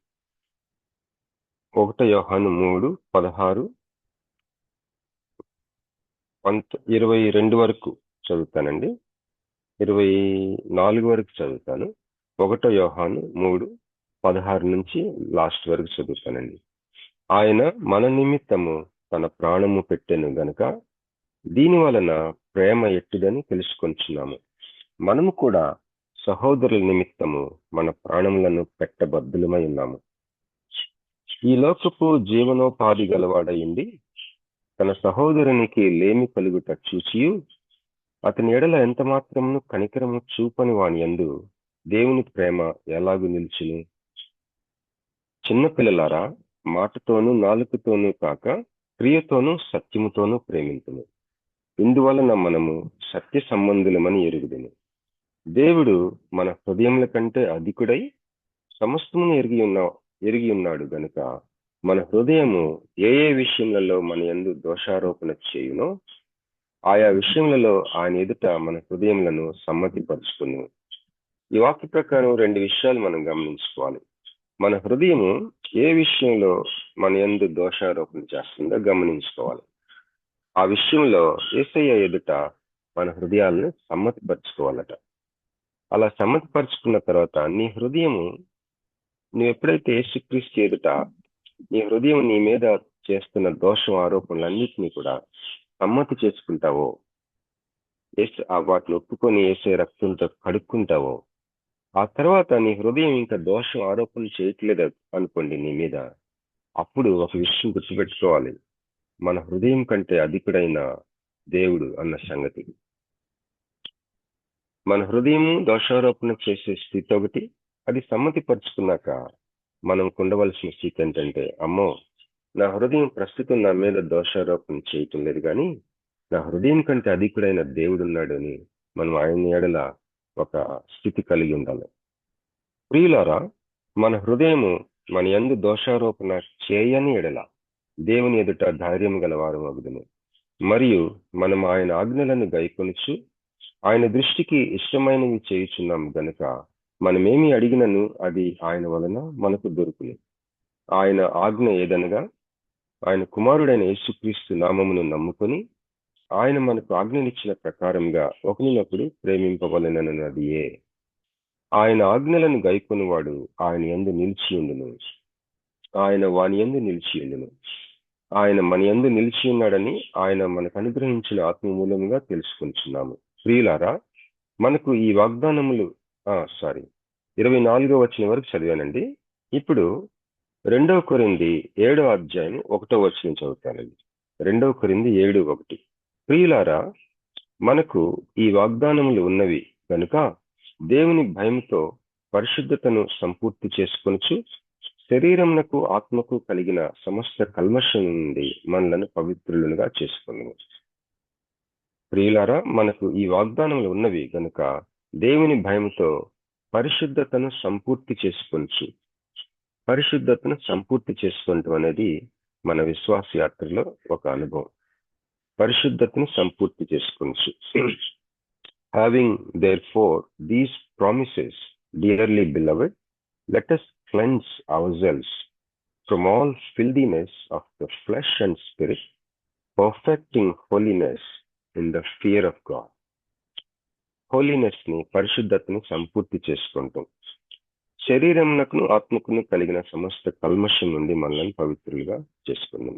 1 యోహాను 3:16, 22 వరకు చదువుతానండి, 24 వరకు చదువుతాను. 1 యోహాను 3:16 నుంచి లాస్ట్ వరకు చదువుతానండి. ఆయన మన నిమిత్తము తన ప్రాణము పెట్టెను గనుక దీని వలన ప్రేమ ఎట్టిదని తెలుసుకొంచున్నాము. మనము కూడా సహోదరుల నిమిత్తము మన ప్రాణములను పెట్టబద్దులమై ఉన్నాము. ఈ లోకపు జీవనోపాధి గలవాడయింది తన సహోదరునికి లేమి కలుగుట చూచియు అతని ఎడల ఎంత మాత్రమును కనికరము చూపని వాని యందు దేవుని ప్రేమ ఎలాగు నిలిచును? చిన్నపిల్లలారా, మాటతోనూ నాలుకతోనూ కాక క్రియతోనూ సత్యముతోనూ ప్రేమింతును. ఇందువలన మనము సత్య సంబంధులమని ఎరుగుదును. దేవుడు మన హృదయముల కంటే అధికుడై సమస్తమును ఎరిగి ఉన్నాడు గనుక మన హృదయము ఏ ఏ విషయములలో మన యందు దోషారోపణ చేయునో ఆయా విషయములలో ఆయన ఎదుట మన హృదయములను సమ్మతిపరుచుకును. ఈ వాక్య ప్రకారం 2 విషయాలు మనం గమనించుకోవాలి. మన హృదయము ఏ విషయంలో మన యందు దోషారోపణ చేస్తుందో గమనించుకోవాలి. ఆ విషయంలో యేసయ్య ఎదుట మన హృదయాలను సమ్మతిపరచుకోవాలట. అలా సమ్మతిపరుచుకున్న తర్వాత నీ హృదయము, నువ్వు ఎప్పుడైతే యేసుక్రీస్తు ఎదుట నీ హృదయం నీ మీద చేస్తున్న దోషం ఆరోపణలన్నింటినీ కూడా సమ్మతి చేసుకుంటావో, వాటిని ఒప్పుకొని యేసే రక్తంతో కడుక్కుంటావో, ఆ తర్వాత నీ హృదయం ఇంకా దోషం ఆరోపణ చేయట్లేదు అనుకోండి నీ మీద, అప్పుడు ఒక విషయం గుర్తుపెట్టుకోవాలి, మన హృదయం కంటే అధికుడైన దేవుడు అన్న సంగతి. మన హృదయము దోషారోపణ చేసే స్థితి ఒకటి. అది సమ్మతిపరుచుకున్నాక మనం ఉండవలసిన స్థితి ఏంటంటే, అమ్మో నా హృదయం ప్రస్తుతం నా మీద దోషారోపణ చేయటం లేదు, కానీ నా హృదయం కంటే అధికుడైన దేవుడు ఉన్నాడు అని మనం ఆయన ఎడల ఒక స్థితి కలిగి ఉండాలి. ప్రియులారా, మన హృదయము మన యందు దోషారోపణ చేయని ఎడల దేవుని ఎదుట ధైర్యం గల వారు మగుదుము. మరియు మనం ఆయన ఆజ్ఞలను గైకొనుచు ఆయన దృష్టికి ఇష్టమైనవి చేయుచున్నాం గనుక మనమేమి అడిగినను అది ఆయన వలన మనకు దొరుకును. ఆయన ఆజ్ఞ ఏదనగా, ఆయన కుమారుడైన యేసుక్రీస్తు నామమును నమ్ముకొని ఆయన మనకు ఆజ్ఞనిచ్చిన ప్రకారంగా ఒకరినొకడు ప్రేమింపవలెనన్నదియే. ఆయన ఆజ్ఞలను గైకొనువాడు ఆయన యందు నిలిచియుండును, ఆయన వాని యందు నిలిచియుండును. ఆయన మన యందు నిలిచి ఉన్నాడని ఆయన మనకు అనుగ్రహించిన ఆత్మ మూలముగా తెలుసుకుంటున్నాము. ప్రియులారా, మనకు ఈ వాగ్దానములు 24వ వచనం వరకు చదివానండి. ఇప్పుడు 2 కొరింథీ 7వ అధ్యాయం 1వ వచనం చదువుతానండి. 2 కొరింథీ 7:1. ప్రియులారా, మనకు ఈ వాగ్దానములు ఉన్నవి కనుక దేవుని భయముతో పరిశుద్ధతను సంపూర్తి చేసుకొనుచు శరీరమునకు ఆత్మకు కలిగిన సమస్త కల్మషం నుండి మనలను పవిత్రులుగా చేసుకున్నాము. ప్రియులారా, మనకు ఈ వాగ్దానములు ఉన్నవి కనుక దేవుని భయముతో పరిశుద్ధతను సంపూర్తి చేసుకొనుచు. పరిశుద్ధతను సంపూర్తి చేసుకుంటాం అనేది మన విశ్వాస యాత్రలో ఒక అనుభవం. పరిశుద్ధతను సంపూర్తి చేసుకొనుచు. Having therefore these promises, dearly beloved, let us cleanse ourselves from all filthiness of the flesh and spirit, perfecting holiness in the fear of God. Holiness ని, పరిశుద్ధతని సంపూర్తి చేసుకుంటాం. శరీరమునకును ఆత్మకును కలిగిన సమస్త కల్మషం నుండి మనల్ని పవిత్రులుగా చేసుకుందాం.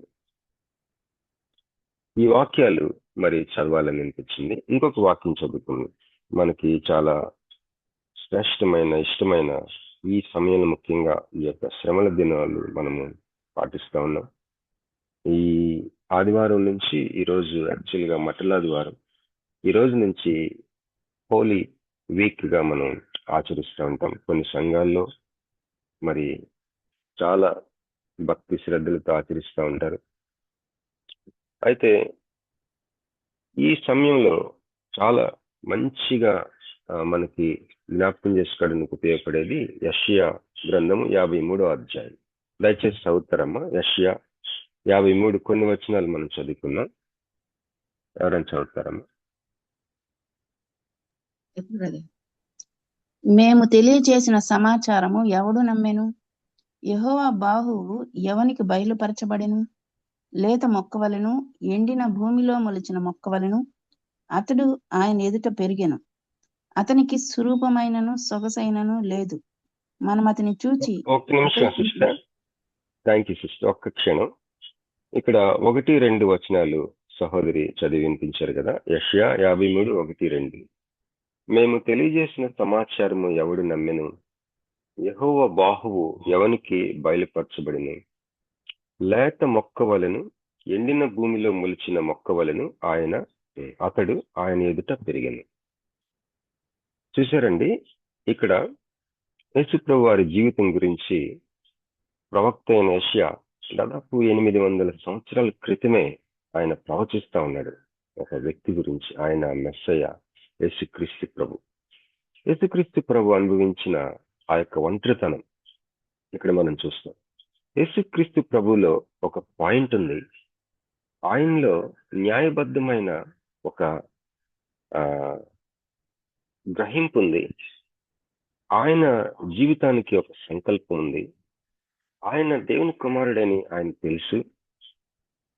ఈ వాక్యాలు మరి చదవాలని అనిపించింది. ఇంకొక వాక్యం చదువుకుందాం. మనకి చాలా శ్రేష్టమైన, ఇష్టమైన ఈ సమయంలో, ముఖ్యంగా ఈ యొక్క శ్రమల దినాలు మనము పాటిస్తా ఉన్నాం. ఈ ఆదివారం నుంచి ఈరోజు యాక్చువల్గా మటలాదివారం, ఈ రోజు నుంచి హోలీ వీక్ గా మనం ఆచరిస్తూ ఉంటాం. కొన్ని సంఘాల్లో మరి చాలా భక్తి శ్రద్ధలతో ఆచరిస్తూ ఉంటారు. అయితే ఈ సమయంలో చాలా మంచిగా మనకి జ్ఞాపకం చేసుకోవడానికి ఉపయోగపడేది యెషయా గ్రంథము 53వ అధ్యాయం. దయచేసి చదువుతారమ్మా. యెషయా 53 కొన్ని వచనాలు మనం చదువుకున్నాం. ఎవరైనా చదువుతారమ్మా? మేము తెలియచేసిన సమాచారము ఎవడు నమ్మెను? యెహోవా బాహువు ఎవనికి బయలుపరచబడెను? లేత మొక్కవలెను, ఎండిన భూమిలో మొలిచిన మొక్కవలెను అతడు ఆయన ఎదుట పెరిగెను. అతనికి స్వరూపమైనను సొగసైనను లేదు. మనం అతని చూచి ఒక్క నిమిషం సిస్టర్. Thank you sister. ఒక్క క్షణం. ఇక్కడ 1-2 వచనాలు సహోదరి చదివి వినిపించారు కదా. యెషయా 53, 1-2. మేము తెలియజేసిన సమాచారము ఎవడు నమ్మెను? యెహోవా బాహువు ఎవనికి బయలుపరచబడిను? లేత మొక్క వలెను, ఎండిన భూమిలో మొలిచిన మొక్క వలెను అతడు ఆయన ఎదుట పెరిగెను. చూశారండి, ఇక్కడ యేసుప్రభు వారి జీవితం గురించి ప్రవక్త అయిన యెషయా దాదాపు 800 సంవత్సరాల క్రితమే ఆయన ప్రవచిస్తా ఉన్నాడు ఒక వ్యక్తి గురించి. ఆయన మెస్సయ్య, యేసుక్రీస్తు ప్రభు. యేసుక్రీస్తు ప్రభు అనుభవించిన ఆ యొక్క ఒంటరితనం ఇక్కడ మనం చూస్తాం. యేసుక్రీస్తు ప్రభులో ఒక పాయింట్ ఉంది. ఆయనలో న్యాయబద్ధమైన ఒక గ్రహింపు ఉంది. ఆయన జీవితానికి ఒక సంకల్పం ఉంది. ఆయన దేవుని కుమారుడని ఆయన తెలుసు.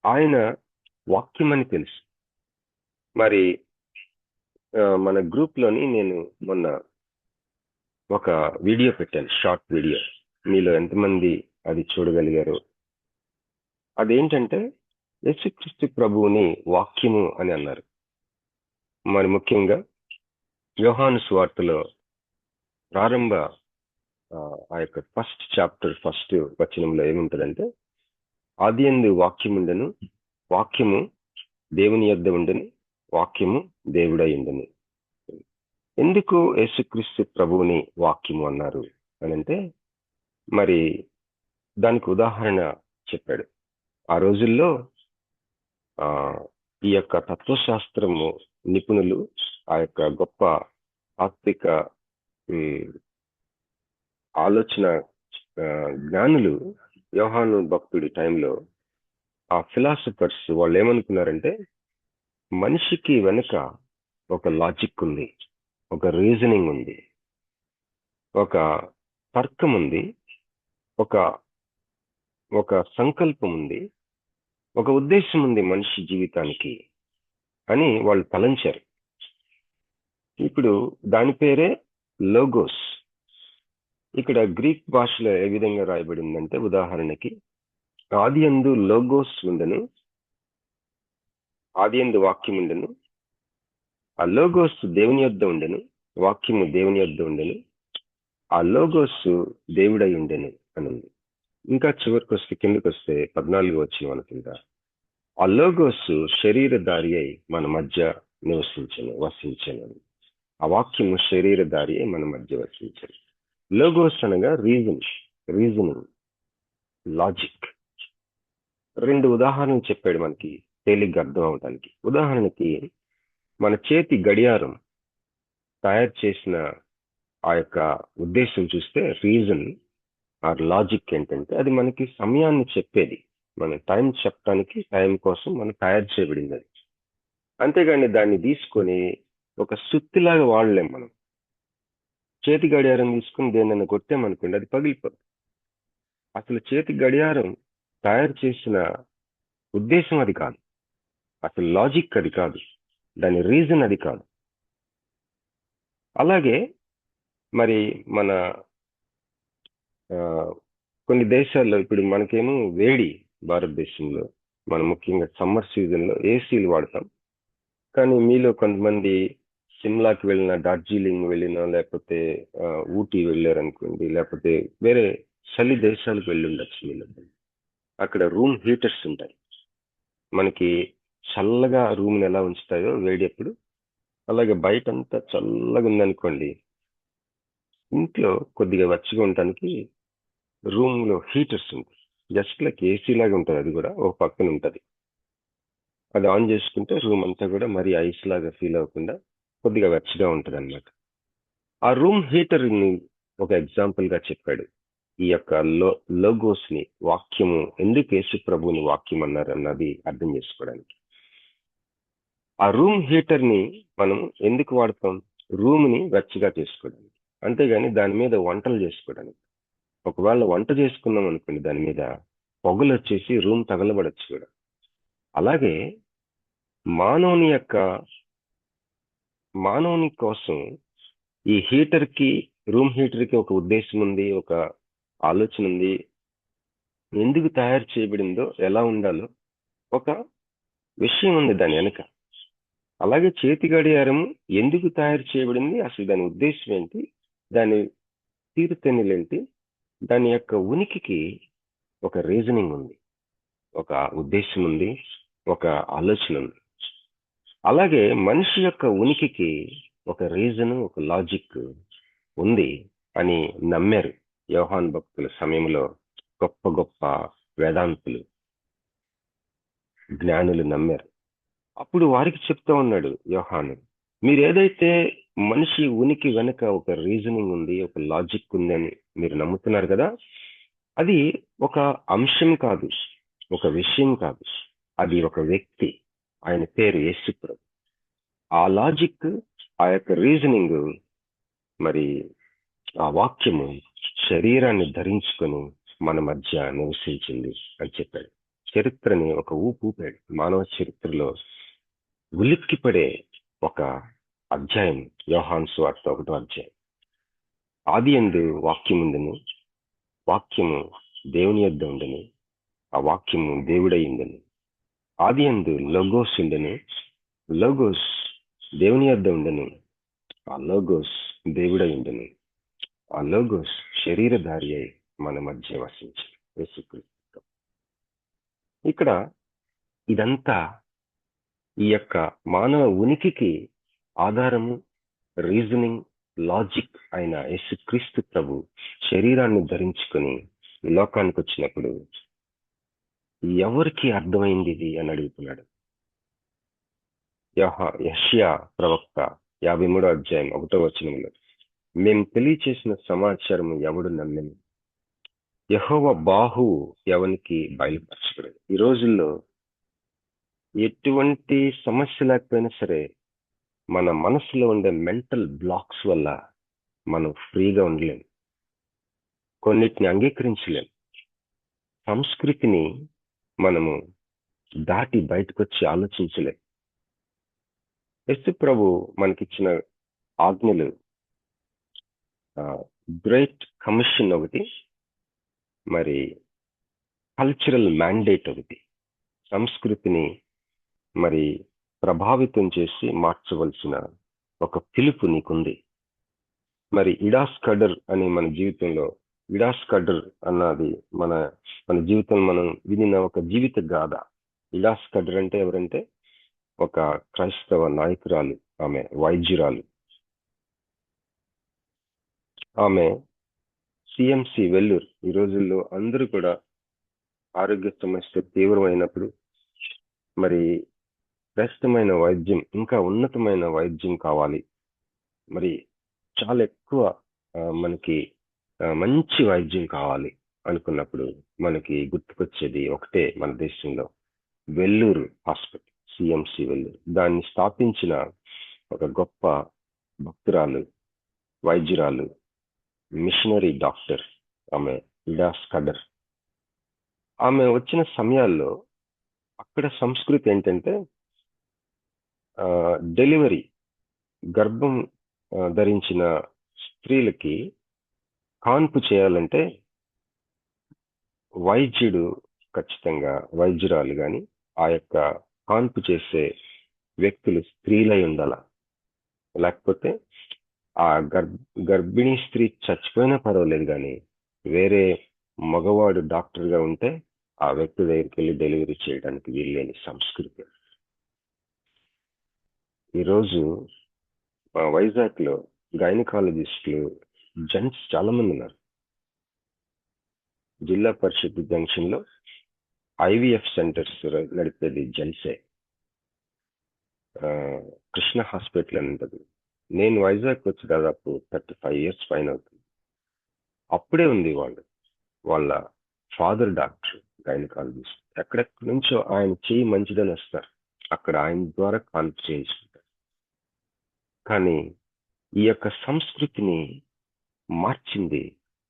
ఆయన వాక్యమని తెలుసు. మరి మన గ్రూప్ లోని నేను మొన్న ఒక వీడియో పెట్టాను, షార్ట్ వీడియో. మీలో ఎంతమంది అది చూడగలిగారు? అదేంటంటే యేసుక్రీస్తు ప్రభువుని వాక్యము అని అన్నారు. మరి ముఖ్యంగా యోహాను సువార్తలో ప్రారంభ ఆ యొక్క ఫస్ట్ చాప్టర్ ఫస్ట్ వచనంలో ఏముంటుందంటే, ఆదియందు వాక్యముండెను, వాక్యము దేవుని యొద్ద ఉండెను, వాక్యము దేవుడై ఉండెను. ఎందుకు యేసుక్రీస్తు ప్రభువుని వాక్యము అన్నారు అని అంటే, మరి దానికి ఉదాహరణ చెప్పాడు. ఆ రోజుల్లో ఈ యొక్క తత్వశాస్త్రము నిపుణులు, ఆ యొక్క గొప్ప ఆత్మిక ఆలోచన జ్ఞానులు యోహాను భక్తుడి టైంలో ఆ ఫిలాసఫర్స్ వాళ్ళు ఏమనుకున్నారంటే, మనిషికి వెనుక ఒక లాజిక్ ఉంది, ఒక రీజనింగ్ ఉంది, ఒక తర్కం ఉంది, ఒక సంకల్పం ఉంది, ఒక ఉద్దేశం ఉంది మనిషి జీవితానికి అని వాళ్ళు తలంచారు. ఇప్పుడు దాని పేరే లోగోస్. ఇక్కడ గ్రీక్ భాషలో ఏ విధంగా రాయబడిందంటే, ఉదాహరణకి ఆదియందు లోగోస్ ఉండెను, ఆదియందు వాక్యం ఉండెను, ఆ లోగోస్ దేవుని యొద్ద ఉండెను, వాక్యము దేవుని యొద్ద ఉండెను, ఆ లోగోస్ దేవుడై ఉండెను అని ఉంది. ఇంకా చివరికి వస్తే, కిందకి వస్తే 14 వచ్చిన అనుకుంటా, ఆ లోగోస్ శరీరధారి అయి మన మధ్య వసించను. ఆ వాక్యము శరీరధారి అయి మన మధ్య వసించను. లోగోస్ అనగా రీజనింగ్, లాజిక్. 2 ఉదాహరణలు చెప్పాడు మనకి తేలిగ్గా అర్థం అవడానికి. ఉదాహరణకి మన చేతి గడియారం తయారు చేసిన ఆ యొక్క ఉద్దేశం చూస్తే, రీజన్ ఆర్ లాజిక్ ఏంటంటే, అది మనకి సమయాన్ని చెప్పేది. మన టైం చెప్పడానికి, టైం కోసం మనం తయారు చేయబడింది అది. అంతేగాని దాన్ని తీసుకొని ఒక సుత్తిలాగా వాడలేం. మనం చేతి గడియారం తీసుకుని దేన్నైనా కొట్టామనుకోండి, అది పగిలిపోతుంది. అసలు చేతి గడియారం తయారు చేసిన ఉద్దేశం అది కాదు, అసలు లాజిక్ అది కాదు, దాని రీజన్ అది కాదు. అలాగే మరి మన కొన్ని దేశాల్లో ఇప్పుడు మనకేమో వేడి, భారతదేశంలో మనం ముఖ్యంగా సమ్మర్ సీజన్లో ఏసీలు వాడతాం. కానీ మీలో కొంతమంది సిమ్లాకి వెళ్ళిన, డార్జిలింగ్ వెళ్ళినా, లేకపోతే ఊటీ వెళ్ళారనుకోండి, లేకపోతే వేరే చలి దేశాలకు వెళ్ళి ఉండొచ్చు. మీలో అక్కడ రూమ్ హీటర్స్ ఉంటాయి. మనకి చల్లగా రూమ్ని ఎలా ఉంచుతాయో వేడి ఎప్పుడు, అలాగే బయట అంతా చల్లగా ఉందనుకోండి, ఇంట్లో కొద్దిగా వెచ్చగా ఉండటానికి రూమ్లో హీటర్స్ ఉంటాయి. జస్ట్ లైక్ ఏసీ లాగా ఉంటుంది, అది కూడా ఒక పక్కన ఉంటుంది. అది ఆన్ చేసుకుంటే రూమ్ అంతా కూడా మరి ఐస్ లాగా ఫీల్ అవ్వకుండా కొద్దిగా వెచ్చగా ఉంటుంది అనమాట. ఆ రూమ్ హీటర్ని ఒక ఎగ్జాంపుల్ గా చెప్పాడు. ఈ యొక్క లోగోస్ ని, వాక్యము, ఎందుకు యేసు ప్రభువుని వాక్యం అన్నారు అన్నది అర్థం చేసుకోవడానికి. ఆ రూమ్ హీటర్ ని మనం ఎందుకు వాడతాం? రూమ్ ని వెచ్చగా చేసుకోవడానికి, అంతేగాని దాని మీద వంటలు చేసుకోవడానికి. ఒకవేళ వంట చేసుకున్నాం అనుకోండి, దాని మీద పొగలు వచ్చేసి రూమ్ తగలబడచ్చు కూడా. అలాగే మానవుని కోసం ఈ హీటర్ కి, రూమ్ హీటర్ కి ఒక ఉద్దేశం ఉంది, ఒక ఆలోచన ఉంది. ఎందుకు తయారు చేయబడిందో, ఎలా ఉండాలో ఒక విషయం ఉంది దాని వెనక. అలాగే చేతి గడియారము ఎందుకు తయారు చేయబడింది, అసలు దాని ఉద్దేశం ఏంటి, దాని తీరుతెన్నులేంటి, దాని యొక్క ఉనికికి ఒక రీజనింగ్ ఉంది, ఒక ఉద్దేశం ఉంది, ఒక ఆలోచన ఉంది. అలాగే మనిషి యొక్క ఉనికికి ఒక రీజన్, ఒక లాజిక్ ఉంది అని నమ్మారు యోహాన్ భక్తుల సమయంలో. గొప్ప గొప్ప వేదాంతులు, జ్ఞానులు నమ్మారు. అప్పుడు వారికి చెప్తా ఉన్నాడు యోహాను, మీరు ఏదైతే మనిషి ఉనికి వెనుక ఒక రీజనింగ్ ఉంది, ఒక లాజిక్ ఉంది అని మీరు నమ్ముతున్నారు కదా, అది ఒక అంశం కాదు, ఒక విషయం కాదు, అది ఒక వ్యక్తి. ఆయన పేరు యేసు ప్రభు. ఆ లాజిక్, ఆ యొక్క రీజనింగ్, మరి ఆ వాక్యము శరీరాన్ని ధరించుకొని మన మధ్య నివసించింది అని చెప్పాడు. చరిత్రని ఒక ఊపాడు. మానవ చరిత్రలో ఉలిక్కిపడే ఒక అధ్యాయం యోహాను సువార్త 1వ అధ్యాయం. ఆదియందు వాక్యముండెను, వాక్యము దేవుని యొద్ద ఉండెను, ఆ వాక్యము దేవుడయిందెను. ఆదియందు లోగోస్ ఉండెను, లోగోస్ దేవుని యొద్ద ఉండెను, ఆ లోగోస్ దేవుడై ఉండెను. ఆ లోగోస్ శరీరధారి అయి మన మధ్య వసించి యేసుక్రీస్తు. ఇక్కడ ఇదంతా ఈ యొక్క మానవ ఉనికికి ఆధారము, రీజనింగ్, లాజిక్ అయిన యేసుక్రీస్తు ప్రభు శరీరాన్ని ధరించుకొని లోకానికి వచ్చినప్పుడు ఎవరికి అర్థమైంది ఇది అని అడుగుతున్నాడు. యెషయా ప్రవక్త 53వ అధ్యాయం 1వ వచనంలో, మేము తెలియచేసిన సమాచారం ఎవడు నమ్మెను, యెహోవా బాహువు ఎవనికి బయలుపరచబడదు. ఈ రోజుల్లో ఎటువంటి సమస్య లేకపోయినా సరే, మన మనసులో ఉండే మెంటల్ బ్లాక్స్ వల్ల మనం ఫ్రీగా ఉండలేం, కొన్నిటిని అంగీకరించలేం, సంస్కృతిని మనము దాటి బయటకు వచ్చి ఆలోచించలేం. యేసు ప్రభు మనకిచ్చిన ఆజ్ఞలు, గ్రేట్ కమిషన్ ఒకటి, మరి కల్చరల్ మ్యాండేట్ ఒకటి. సంస్కృతిని మరి ప్రభావితం చేసి మార్చవలసిన ఒక పిలుపు నీకుంది. మరి ఇడాస్ కడర్ అని మన జీవితంలో, ఇడాస్ కడర్ అన్నది మన జీవితంలో మనం వినిన ఒక జీవిత గాథ. ఇడాస్ కడర్ అంటే ఎవరంటే ఒక క్రైస్తవ నాయకురాలు, ఆమె వైద్యురాలు. ఆమె సిఎంసి వెల్లూరు. ఈ రోజుల్లో అందరూ కూడా ఆరోగ్య సమస్య తీవ్రమైనప్పుడు మరి శ్రేష్టమైన వైద్యం, ఇంకా ఉన్నతమైన వైద్యం కావాలి, మరి చాలా ఎక్కువ మనకి మంచి వైద్యం కావాలి అనుకున్నప్పుడు మనకి గుర్తుకొచ్చేది ఒకటే మన దేశంలో, వెల్లూరు హాస్పిటల్, సిఎంసి వెల్లూరు. దాన్ని స్థాపించిన ఒక గొప్ప భక్తురాలు, వైద్యురాలు, మిషనరీ డాక్టర్ ఆమె ఇడాస్ కడర్. ఆమె వచ్చిన సమయాల్లో అక్కడ సంస్కృతి ఏంటంటే, డెలివరీ, గర్భం ధరించిన స్త్రీలకి కాన్పు చేయాలంటే వైద్యుడు ఖచ్చితంగా, వైద్యురాలు కానీ ఆ యొక్క కాన్పు చేసే వ్యక్తులు స్త్రీలై ఉండాల. లేకపోతే ఆ గర్భిణీ స్త్రీ చచ్చిపోయినా పర్వాలేదు, కానీ వేరే మగవాడు డాక్టర్గా ఉంటే ఆ వ్యక్తి దగ్గరికి వెళ్ళి డెలివరీ చేయడానికి వీల్లేని సంస్కృతి. ఈరోజు వైజాగ్లో గైనకాలజిస్టులు, జెంట్స్ చాలా మంది ఉన్నారు. జిల్లా పరిషత్ జంక్షన్ లో ఐవీఎఫ్ సెంటర్స్ నడిపేది జెన్సే. కృష్ణ హాస్పిటల్ అని ఉంటుంది. నేను వైజాగ్ వచ్చి దాదాపు 35 years పైన అవుతుంది. అప్పుడే ఉంది వాళ్ళ ఫాదర్ డాక్టర్ గైనకాలజిస్ట్. ఎక్కడెక్కడి నుంచో ఆయన చేయి మంచిదని వస్తారు, అక్కడ ఆయన ద్వారా కాన్పు చేయించుకుంటారు. కానీ ఈ యొక్క సంస్కృతిని మార్చింది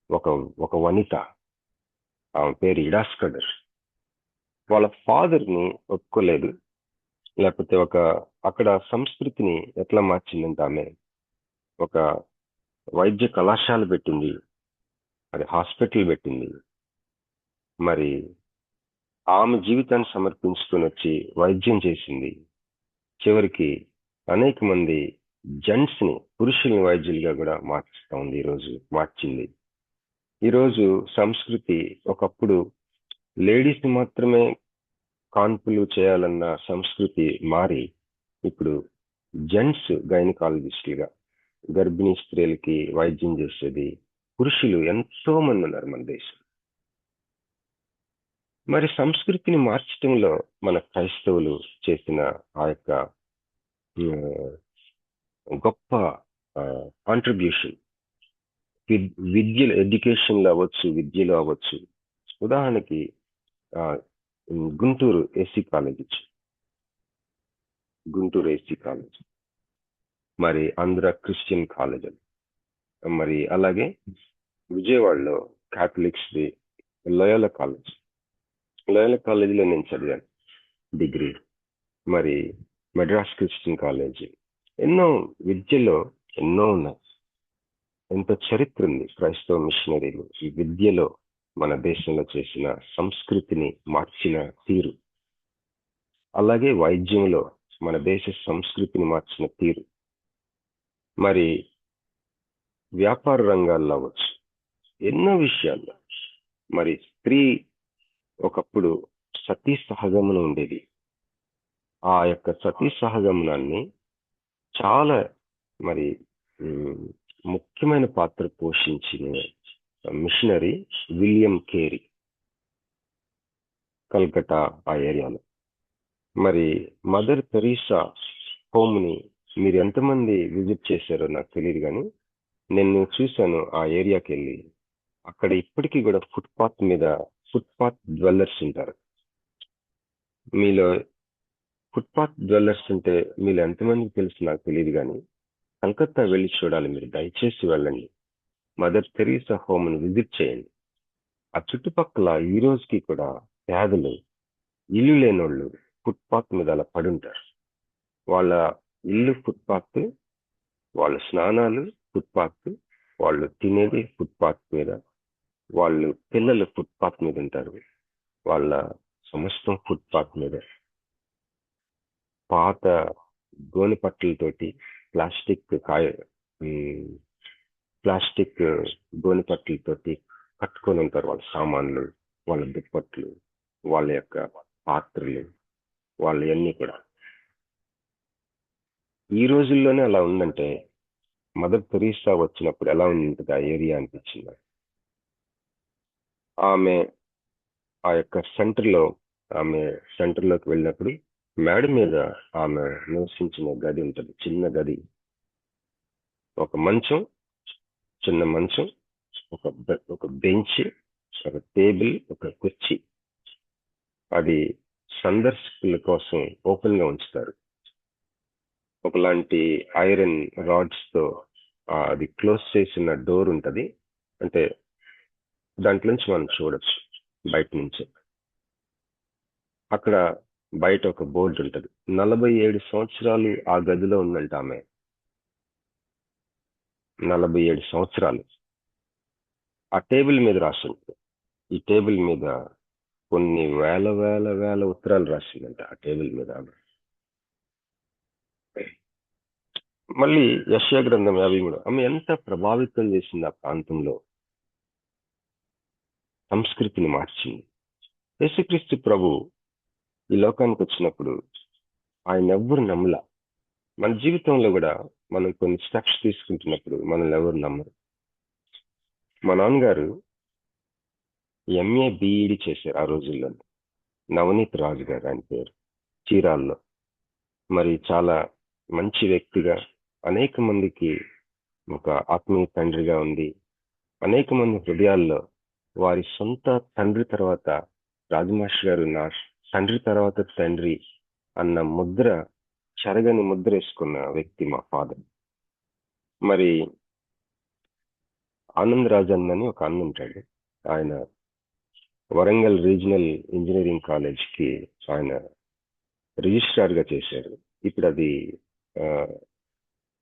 ఒక వనిత, ఆమె పేరు ఇడాస్కడర్. వాళ్ళ ఫాదర్ని ఒప్పుకోలేదు, లేకపోతే అక్కడ సంస్కృతిని ఎట్లా మార్చిందంటే ఆమె ఒక వైద్య కళాశాల పెట్టింది, మరి హాస్పిటల్ పెట్టింది. మరి ఆమె జీవితాన్ని సమర్పించుకొని వచ్చి వైద్యం చేసింది. చివరికి అనేక మంది జెంట్స్ ని, పురుషుల్ని వైద్యులుగా కూడా మార్చుతా ఉంది. ఈరోజు మార్చింది. ఈరోజు సంస్కృతి ఒకప్పుడు లేడీస్ ని మాత్రమే కాన్పులు చేయాలన్న సంస్కృతి మారి ఇప్పుడు జెంట్స్ గైనకాలజిస్టులుగా గర్భిణీ స్త్రీలకి వైద్యం చేసేది పురుషులు ఎంతో మంది ఉన్నారు మన దేశం. మరి సంస్కృతిని మార్చడంలో మన క్రైస్తవులు చేసిన ఆ యొక్క గొప్ప కాంట్రిబ్యూషన్ విద్యలో, ఎడ్యుకేషన్లో అవ్వచ్చు, విద్యలో అవ్వచ్చు. ఉదాహరణకి గుంటూరు ఏసీ కాలేజ్, మరి ఆంధ్ర క్రిస్టియన్ కాలేజ్, మరి అలాగే విజయవాడలో క్యాథలిక్స్ది లోయోలా కాలేజీలో నేను చదివాను డిగ్రీ. మరి మెడ్రాస్ క్రిస్టియన్ కాలేజ్, ఎన్నో విద్యలో ఎన్నో ఉన్నాయి. ఎంతో చరిత్ర ఉంది క్రైస్తవ మిషనరీలు ఈ విద్యలో మన దేశంలో చేసిన సంస్కృతిని మార్చిన తీరు. అలాగే వైద్యంలో మన దేశ సంస్కృతిని మార్చిన తీరు. మరి వ్యాపార రంగాల్లో అవ్వచ్చు, ఎన్నో విషయాల్లో. మరి స్త్రీ ఒకప్పుడు సతీ సహగమనం ఉండేది. ఆ యొక్క సతీ సహగమనాన్ని చాలా మరి ముఖ్యమైన పాత్ర పోషించిన మిషనరీ విలియం కేరీ, కల్కటా ఆ ఏరియాలో. మరి మదర్ తెరీసా హోమ్ని మీరు ఎంతమంది విజిట్ చేశారో నాకు తెలియదు, కానీ నేను చూశాను ఆ ఏరియాకి వెళ్ళి. అక్కడ ఇప్పటికీ కూడా ఫుట్పాత్ డ్వెల్లర్స్ ఉంటారు. మీలో ఫుట్పాత్ డ్వెల్లర్స్ అంటే మీలో ఎంతమందికి తెలుసు నాకు తెలియదు, కానీ కలకత్తా వెళ్ళి చూడాలి. మీరు దయచేసి వెళ్ళండి, మదర్ తెరీసా హోమ్ని విజిట్ చేయండి. ఆ చుట్టుపక్కల ఈ రోజుకి కూడా పేదలు, ఇల్లు లేనోళ్ళు ఫుట్పాత్ మీద అలా పడుంటారు. వాళ్ళ ఇల్లు ఫుట్పాత్, వాళ్ళ స్నానాలు ఫుట్పాత్, వాళ్ళు తినేది ఫుట్పాత్ మీద, వాళ్ళు పిల్లలు ఫుట్పాత్ మీద ఉంటారు, వాళ్ళ సమస్తం ఫుట్పాత్ మీద. పాత గోనె పట్టలతోటి ప్లాస్టిక్ గోనె పట్టలతోటి కట్టుకొని ఉంటారు వాళ్ళ సామాన్లు, వాళ్ళ దుప్పట్లు, వాళ్ళ యొక్క పాత్రలు, వాళ్ళవన్నీ కూడా. ఈ రోజుల్లోనే అలా ఉందంటే మదర్ తెరీసా వచ్చినప్పుడు ఎలా ఉంటుంది ఆ ఏరియా అనిపించింది. ఆమె ఆ యొక్క సెంటర్లోకి వెళ్ళినప్పుడు మేడ మీద ఆమె నివసించిన గది ఉంటుంది, చిన్న గది. ఒక మంచం, చిన్న మంచం, ఒక బెంచ్, ఒక టేబుల్, ఒక కుర్చీ. అది సందర్శకుల కోసం ఓపెన్ గా ఉంచుతారు. ఒకలాంటి ఐరన్ రాడ్స్ తో అది క్లోజ్ చేసిన డోర్ ఉంటది. అంటే దాంట్లో నుంచి మనం చూడొచ్చు బయట నుంచి. అక్కడ బయట ఒక బోర్డు ఉంటది. 47 సంవత్సరాలు ఆ గదిలో ఉందంట ఆమె. 47 సంవత్సరాలు. ఆ టేబుల్ మీద రాసింది. ఈ టేబుల్ మీద కొన్ని వేల ఉత్తరాలు రాసిందంట ఆ టేబుల్ మీద ఆమె. మళ్ళీ యెషయా గ్రంథం 53 ఆమె ఎంత ప్రభావితం చేసింది ఆ ప్రాంతంలో, సంస్కృతిని మార్చింది. యేసుక్రీస్తు ప్రభు ఈ లోకానికి వచ్చినప్పుడు ఆయన ఎవ్వరు నమ్మలా. మన జీవితంలో కూడా మనం కొన్ని స్టెప్స్ తీసుకుంటున్నప్పుడు మనల్ని ఎవరు నమ్మరు. మా నాన్నగారు ఎంఏ బిఈడి చేశారు ఆ రోజుల్లో. నవనీత్ రాజు గారు ఆయన పేరు, చీరాల్లో. మరి చాలా మంచి వ్యక్తిగా, అనేక మందికి ఒక ఆత్మీయ తండ్రిగా ఉంది. అనేక మంది హృదయాల్లో వారి సొంత తండ్రి తర్వాత రాజమాష్ గారు నా తండ్రి తర్వాత తండ్రి అన్న ముద్ర, చెరగని ముద్ర వేసుకున్న వ్యక్తి మా ఫాదర్. మరి ఆనంద్ రాజన్ అని ఒక అన్న ఉంటాడు. ఆయన వరంగల్ రీజనల్ ఇంజనీరింగ్ కాలేజ్కి ఆయన రిజిస్ట్రార్ గా చేశారు. ఇప్పుడు అది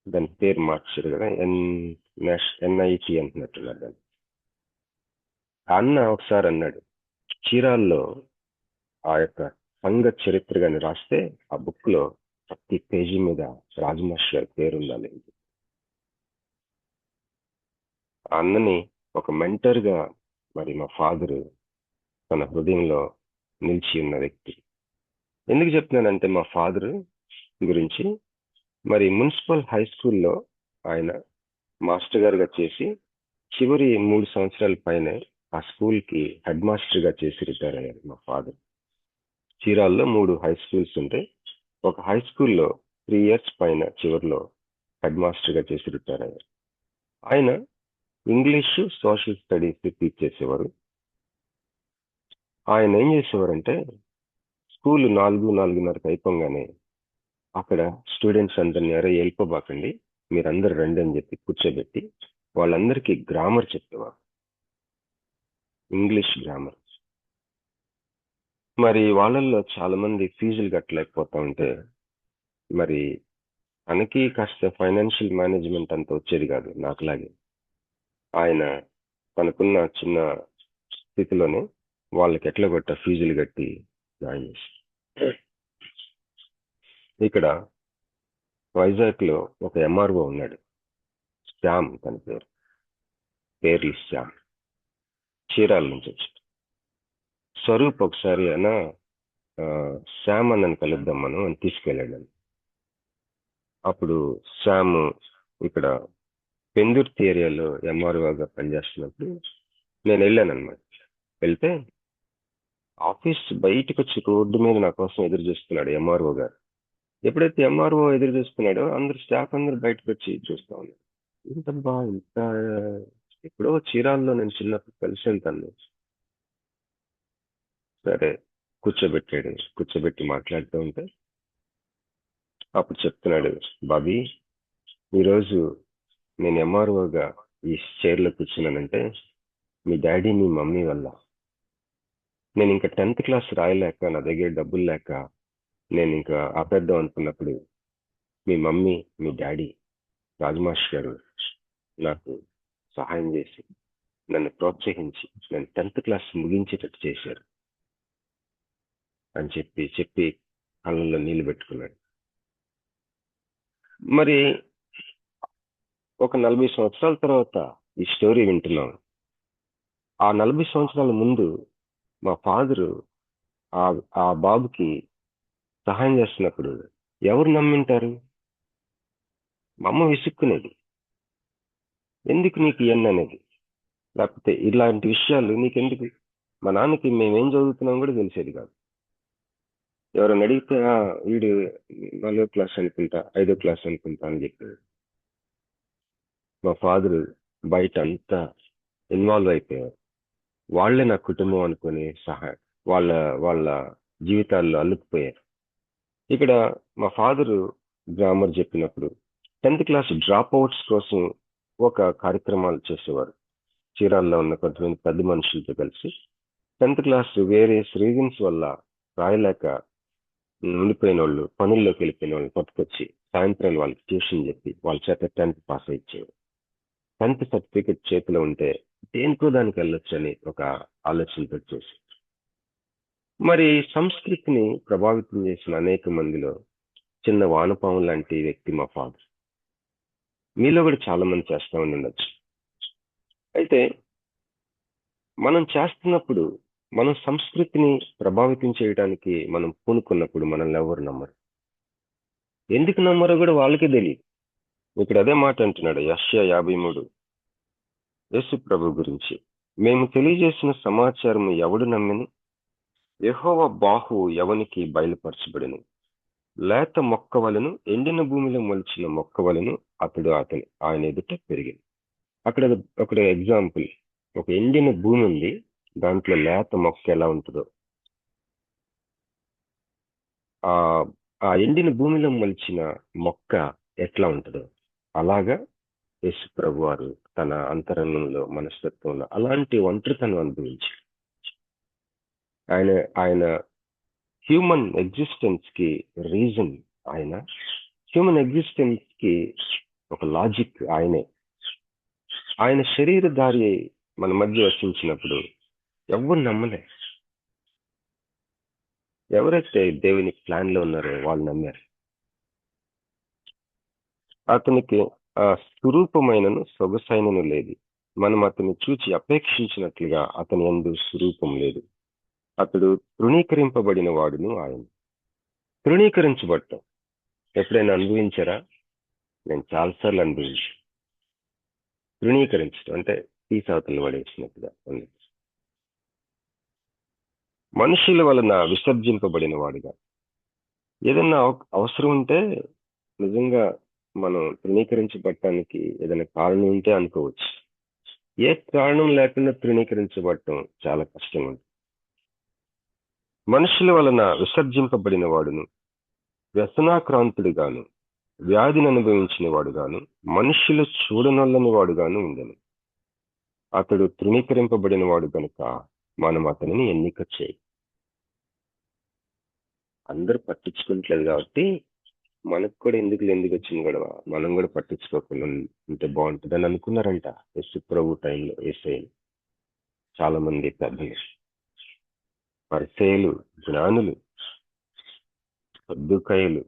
దాని పేరు మార్చారు కదా, ఎన్ఐటి అంటున్నట్టున్నారు దాన్ని. అన్న ఒకసారి అన్నాడు, చీరాల్లో ఆ యొక్క సంఘ చరిత్ర గాని రాస్తే ఆ బుక్ లో ప్రతి పేజీ మీద రాజమాష్ గారి పేరు ఉండాలి. ఆ అన్నని ఒక మెంటర్ గా మరి మా ఫాదర్ తన హృదయంలో నిలిచి ఉన్న వ్యక్తి. ఎందుకు చెప్తున్నానంటే మా ఫాదర్ గురించి, మరి మున్సిపల్ హై స్కూల్లో ఆయన మాస్టర్ గారుగా చేసి చివరి 3 సంవత్సరాల పైన ఆ స్కూల్ కి హెడ్ మాస్టర్ గా చేసి రిటైర్ అయ్యారు మా ఫాదర్. చీరాల్లో 3 హై స్కూల్స్ ఉంటాయి. ఒక హై స్కూల్లో 3 years పైన చివరిలో హెడ్ మాస్టర్ గా చేసి రిటైర్ అయ్యారు. ఆయన ఇంగ్లీష్, సోషల్ స్టడీస్ టీచ్ చేసేవారు. ఆయన ఏం చేసేవారంటే, స్కూల్ 4-4:30 అయిపోగానే అక్కడ స్టూడెంట్స్ అందరినీ వెళ్ళిపోబాకండి, మీరందరూ రండి అని చెప్పి కూర్చోబెట్టి వాళ్ళందరికీ గ్రామర్ చెప్పేవారు, ఇంగ్లీష్ గ్రామర్. మరి వాళ్ళల్లో చాలా మంది ఫీజులు కట్టలేకపోతా ఉంటే, మరి తనకి కాస్త ఫైనాన్షియల్ మేనేజ్మెంట్ అంత వచ్చేది కాదు నాకులాగే. ఆయన తనకున్న చిన్న స్థితిలోనే వాళ్ళకి ఎట్లా కొట్ట ఫీజులు కట్టి జాయిన్ చేసి, ఇక్కడ వైజాగ్ లో ఒక ఎంఆర్ఓ ఉన్నాడు, శ్యామ్ తన పేరు శ్యామ్, చీరాల నుంచి వచ్చి. స్వరూప్ ఒకసారి అయినా శ్యామ్ అన్నని కలుద్దాం మనం అని తీసుకెళ్ళాడు. అప్పుడు శ్యామ్ ఇక్కడ పెందుర్తి ఏరియాలో ఎంఆర్ఓగా పనిచేస్తున్నప్పుడు నేను వెళ్ళాను అనమాట. వెళ్తే ఆఫీస్ బయటకు వచ్చి రోడ్డు మీద నా కోసం ఎదురు చూస్తున్నాడు ఎంఆర్ఓ గారు. ఎప్పుడైతే ఎంఆర్ఓ ఎదురు చూస్తున్నాడో అందరు స్టాఫ్ అందరు బయటకు వచ్చి చూస్తా ఉన్నారు. ఇంతబ్బా ఇంత ఎప్పుడో చీరాల్లో నేను చిన్నప్పుడు కలిసి తను. సరే కూర్చోబెట్టాడు, కూర్చోబెట్టి మాట్లాడుతూ ఉంటే అప్పుడు చెప్తున్నాడు, బాబీ ఈరోజు నేను ఎంఆర్ఓగా ఈ చైర్లో కూర్చున్నానంటే మీ డాడీ మీ మమ్మీ వల్ల. నేను ఇంకా 10th క్లాస్ రాయలేక, నా దగ్గర డబ్బులు లేక నేను ఇంకా ఆపేద్దాం అనుకున్నప్పుడు మీ మమ్మీ మీ డాడీ రాజమాష్ గారు నాకు సహాయం చేసి నన్ను ప్రోత్సహించి నేను 10th క్లాస్ ముగించేటట్టు చేశారు అని చెప్పి కళ్ళల్లో నీళ్లు పెట్టుకున్నాడు. మరి ఒక 40 సంవత్సరాల తర్వాత ఈ స్టోరీ వింటున్నాం. ఆ 40 సంవత్సరాల ముందు మా ఫాదరు ఆ బాబుకి సహాయం చేస్తున్నప్పుడు ఎవరు నమ్మింటారు? మా అమ్మ విసుక్కునేది, ఎందుకు నీకు ఇవన్నీ అనేది, లేకపోతే ఇలాంటి విషయాలు నీకెందుకు? మా నాన్నకి మేమేం చదువుతున్నాం కూడా తెలిసేది కాదు. ఎవరైనా అడిగితే వీడు 4వ క్లాస్ అనుకుంటా, 5వ క్లాస్ అనుకుంటా అని చెప్పాడు. మా ఫాదరు బయట అంతా ఇన్వాల్వ్ అయిపోయారు. వాళ్లే నా కుటుంబం అనుకుని వాళ్ళ జీవితాల్లో అల్లుకుపోయారు. ఇక్కడ మా ఫాదరు గ్రామర్ చెప్పినప్పుడు 10th క్లాస్ డ్రాప్ అవుట్స్ కోసం ఒక కార్యక్రమాలు చేసేవారు. చీరాల్లో ఉన్న కొంతమంది పెద్ద మనుషులతో కలిసి 10th క్లాస్ వేరియస్ రీజన్స్ వల్ల రాయలేక ఉండిపోయిన వాళ్ళు, పనుల్లోకి వెళ్ళిపోయిన వాళ్ళు పట్టుకొచ్చి సాయంత్రాలు వాళ్ళకి ట్యూషన్ చెప్పి వాళ్ళ చేత 10th పాస్ అయ్యేవారు. 10th సర్టిఫికెట్ చేతిలో ఉంటే దేనికో దానికి వెళ్ళొచ్చు అని ఒక ఆలోచనతో చేసి, మరి సంస్కృతిని ప్రభావితం చేసిన అనేక మందిలో చిన్న వానపాము లాంటి వ్యక్తి మా ఫాదర్. మీలో కూడా చాలా మంది చేస్తూ ఉండొచ్చు. అయితే మనం చేస్తున్నప్పుడు, మనం సంస్కృతిని ప్రభావితం చేయడానికి మనం పూనుకున్నప్పుడు మనల్ని ఎవరు నమ్మరు. ఎందుకు నమ్మరో కూడా వాళ్ళకే తెలియదు. ఇక్కడ అదే మాట అంటున్నాడు యెషయా 53 యేసు ప్రభు గురించి. మేము తెలియజేసిన సమాచారము ఎవడు నమ్మిను? యెహోవా బాహు ఎవనికి బయలుపరచబడిను? లేత మొక్క వలెను ఎండిన భూమిలో మొలిచిన మొక్క వలెను ఆయన ఎదుట పెరిగింది. అక్కడ ఎగ్జాంపుల్, ఒక ఎండిన భూమి ఉంది, దాంట్లో లేత మొక్క ఎలా ఉంటుందో, ఆ ఎండిన భూమిలో మొలిచిన మొక్క ఎట్లా ఉంటుందో అలాగా యేసు ప్రభు వారు తన అంతరంగంలో మనస్తత్వంలో అలాంటి ఒంటరితనం అనుభవించి ఆయన హ్యూమన్ ఎగ్జిస్టెన్స్ కి రీజన్, హ్యూమన్ ఎగ్జిస్టెన్స్ కి ఒక లాజిక్ ఆయనే. ఆయన శరీరధారి మన మధ్య వసించినప్పుడు ఎవరు నమ్మలే. ఎవరైతే దేవుని ప్లాన్ లో ఉన్నారో వాళ్ళు నమ్మారు. అతనికి ఆ స్వరూపమైనను సొగసైనను లేదు. మనం అతన్ని చూచి అపేక్షించినట్లుగా అతని యందు స్వరూపం లేదు. అతడు తృణీకరింపబడిన వాడును. ఆయన తృణీకరించబడటం ఎప్పుడైనా అనుభవించారా? నేను చాలాసార్లు అనుభవించాను. తృణీకరించడం అంటే తీసవతలు పడేసినట్టుగా ఉంది. మనుషుల వలన విసర్జింపబడిన వాడుగా. ఏదన్నా అవసరం ఉంటే నిజంగా మనం తృణీకరించబడటానికి ఏదైనా కారణం ఉంటే అనుకోవచ్చు. ఏ కారణం లేకుండా తృణీకరించబడటం చాలా కష్టంగా ఉంటుంది. మనుషుల వలన విసర్జింపబడిన వాడును, వ్యసనాక్రాంతుడుగాను, వ్యాధిని అనుభవించిన వాడుగాను, మనుషులు చూడనొల్లని వాడుగాను ఉండను. అతడు తృణీకరింపబడిన వాడు కనుక మనం అతనిని ఎన్నిక చేయి. అందరూ పట్టించుకోవట్లేదు కాబట్టి మనకు కూడా ఎందుకు వచ్చింది గొడవ, మనం కూడా పట్టించుకోకుండా ఉంటే బాగుంటుందని అనుకున్నారంట యేసు ప్రభు టైంలో. యేసయ్యను చాలా మంది పెద్దలు, పరిసయ్యులు, జ్ఞానులు, సద్దుకయ్యులు,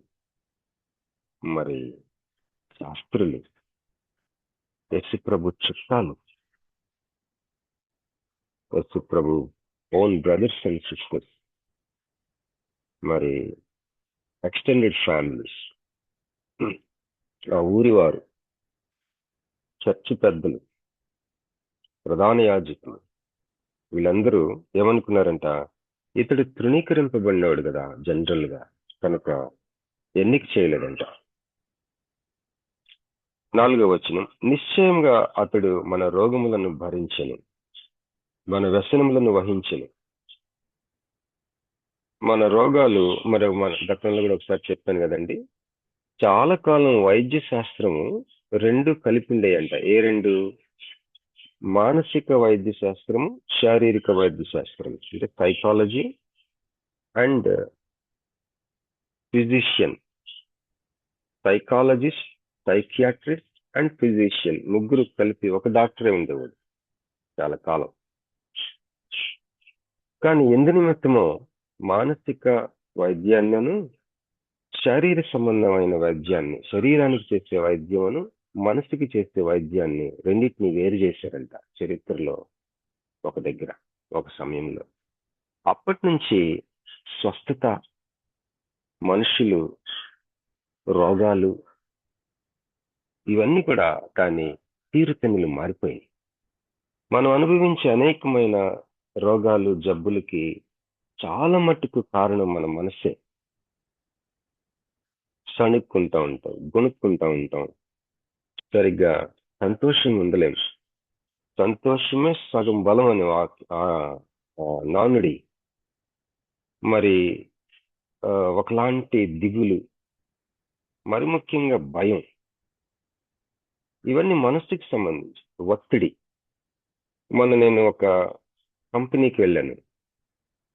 మరి శాస్త్రులు, యేసు ప్రభు చుట్టాలు, యేసు ప్రభు ఓన్ బ్రదర్స్ అండ్ సిస్టర్స్, మరి ఎక్స్టెండెడ్ ఫ్యామిలీస్, ఆ ఊరి వారు, చర్చి పెద్దలు, ప్రధాన యాజకులు, వీళ్ళందరూ ఏమనుకున్నారంట, ఇతడు తృణీకరింపబడినవాడు కదా జనరల్ గా, కనుక ఎన్నిక చేయలేదంట. 4వ వచనం, నిశ్చయంగా అతడు మన రోగములను భరించెను, మన వ్యసనములను వహించెను. మన రోగాలు, మరి మన గతంలో కూడా ఒకసారి చెప్పాను కదండి, చాలా కాలం వైద్య శాస్త్రము 2 కలిపి ఉండేయంట. ఏ 2? మానసిక వైద్య శాస్త్రము, శారీరక వైద్య శాస్త్రం, అంటే psychology and physician. Psychologist, psychiatrist and physician, ముగ్గురు కలిపి ఒక డాక్టరే ఉండేవాడు చాలా కాలం. కానీ ఎందు నిమిత్తమో మానసిక వైద్యాన్ని, శారీర సంబంధమైన వైద్యాన్ని, శరీరానికి చేసే వైద్యమును, మనసుకి చేసే వైద్యాన్ని రెండింటిని వేరు చేశారంట చరిత్రలో ఒక దగ్గర, ఒక సమయంలో. అప్పటి నుంచి స్వస్థత, మనుషులు, రోగాలు ఇవన్నీ కూడా కానీ తీరుతెన్నులు మారిపోయాయి. మనం అనుభవించే అనేకమైన రోగాలు, జబ్బులకి చాలా మట్టుకు కారణం మన మనసే. సణుక్కుంటా ఉంటాం, గొనుక్కుంటా ఉంటాం, సరిగ్గా సంతోషం ఉండలేం. సంతోషమే సగం బలం అని నానుడి. మరి ఒకలాంటి దిగులు, మరి ముఖ్యంగా భయం, ఇవన్నీ మనసుకి సంబంధించి ఒత్తిడి. నేను ఒక కంపెనీకి వెళ్ళాను,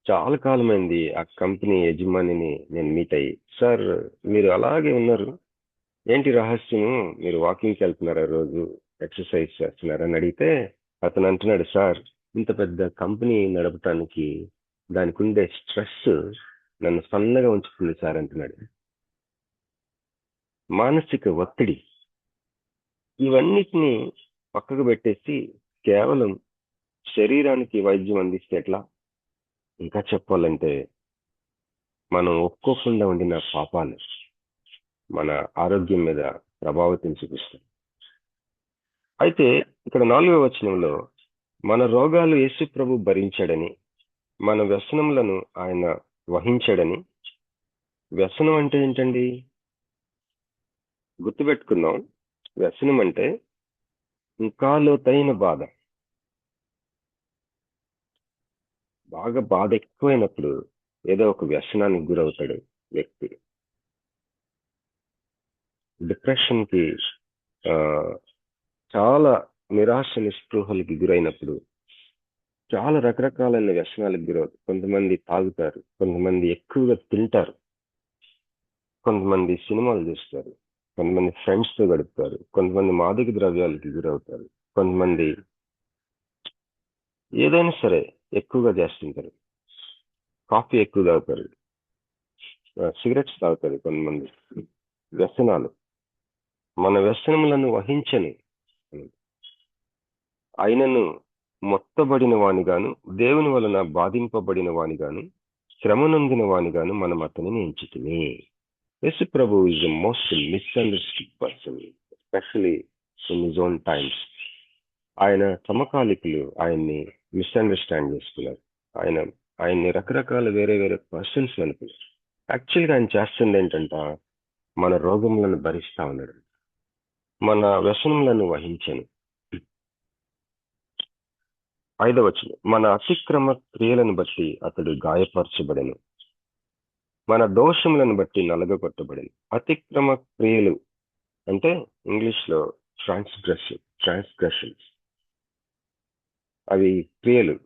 చాలా కాలమైంది. ఆ కంపెనీ యజమానిని నేను మీట్ అయ్యి, సార్ మీరు అలాగే ఉన్నారు, ఏంటి రహస్యము, మీరు వాకింగ్కి వెళ్తున్నారా, రోజు ఎక్సర్సైజ్ చేస్తున్నారని అడిగితే అతను అంటున్నాడు, సార్ ఇంత పెద్ద కంపెనీ నడపటానికి దానికి ఉండే స్ట్రెస్ నన్ను సన్నగా ఉంచుతుంది సార్ అంటున్నాడు. మానసిక ఒత్తిడి, ఇవన్నిటిని పక్కకు పెట్టేసి కేవలం శరీరానికి వైద్యం అందిస్తే ఎట్లా? ఇంకా చెప్పాలంటే మనం ఒప్పుకోకుండా ఉండిన పాపాలు మన ఆరోగ్యం మీద ప్రభావితం చూపిస్తాయి. అయితే ఇక్కడ 4వ వచనంలో మన రోగాలు యేసు ప్రభు భరించాడని, మన వ్యసనములను ఆయన వహించాడని. వ్యసనం అంటే ఏంటండి? గుర్తుపెట్టుకుందాం. వ్యసనం అంటే ఇంకా లోతైన బాధ. బాగా బాధ ఎక్కువైనప్పుడు ఏదో ఒక వ్యసనానికి గురవుతాడు వ్యక్తి. డిప్రెషన్కి, చాలా నిరాశ నిస్పృహలకి గురైనప్పుడు చాలా రకరకాలైన వ్యసనాలకు గురవుతారు. కొంతమంది తాగుతారు, కొంతమంది ఎక్కువగా తింటారు, కొంతమంది సినిమాలు చూస్తారు, కొంతమంది ఫ్రెండ్స్తో గడుపుతారు, కొంతమంది మాదక ద్రవ్యాలకి గురవుతారు, కొంతమంది ఏదైనా సరే ఎక్కువగా చేస్తుంటారు. కాఫీ ఎక్కువ తాగుతారు, సిగరెట్స్ తాగుతారు కొంతమంది. వ్యసనాలు. మన వ్యసనములను వహించని ఆయనను మొత్తబడిన వానిగాను, దేవుని వలన బాధింపబడిన వానిగాను, శ్రమనొందిన వానిగాను మనం అతనిని ఎంచుకుని. Yesu Prabhu is the most misunderstood person, especially in his own times. ఆయన సమకాలికులు ఆయన్ని మిస్అండర్స్టాండ్ చేసుకున్నారు. ఆయన్ని రకరకాల వేరే వేరే పర్సన్స్ అనుకున్నారు. యాక్చువల్గా ఆయన చేస్తుంది ఏంటంట, మన రోగములను భరిస్తా ఉన్నాడు, మన వ్యసనములను వహించను. 5వ వచనం, మన అతిక్రమ క్రియలను బట్టి అతడు గాయపరచబడెను, మన దోషములను బట్టి నలగొట్టబడెను. అతిక్రమ క్రియలు అంటే ఇంగ్లీష్లో ట్రాన్స్గ్రెషన్స్. అవి క్రియలు,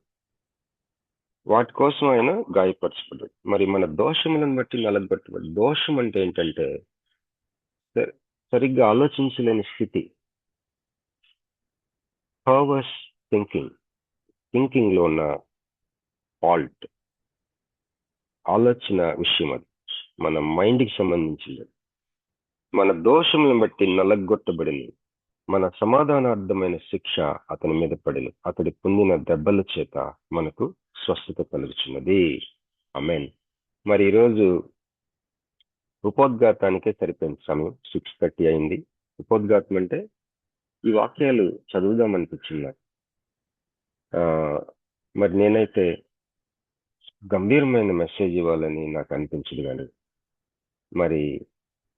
వాటి కోసం ఆయన గాయపరచబడ్డాడు. మరి మన దోషములను బట్టి నలగొట్టబడి. దోషం అంటే ఏంటంటే సరిగ్గా ఆలోచించలేని స్థితి, పర్వర్స్ థింకింగ్ లో ఉన్న ఫాల్ట్, ఆలోచన విషయం. అది మన మైండ్కి సంబంధించింది. మన దోషములను బట్టి నలగొట్టబడింది, మన సమాధానార్థమైన శిక్ష అతని మీద పడిన, అతడి పొందిన దెబ్బల చేత మనకు స్వస్థత కలుగుచున్నది. ఆమేన్. మరి ఈరోజు ఉపోద్ఘాతానికే సరిపోయిన సమయం, 6:30 అయింది. ఉపోద్ఘాతం అంటే ఈ వాక్యాలు చదువుదామనిపించింది నాకు. మరి నేనైతే గంభీరమైన మెసేజ్ ఇవ్వాలని నాకు అనిపించదు, కానీ మరి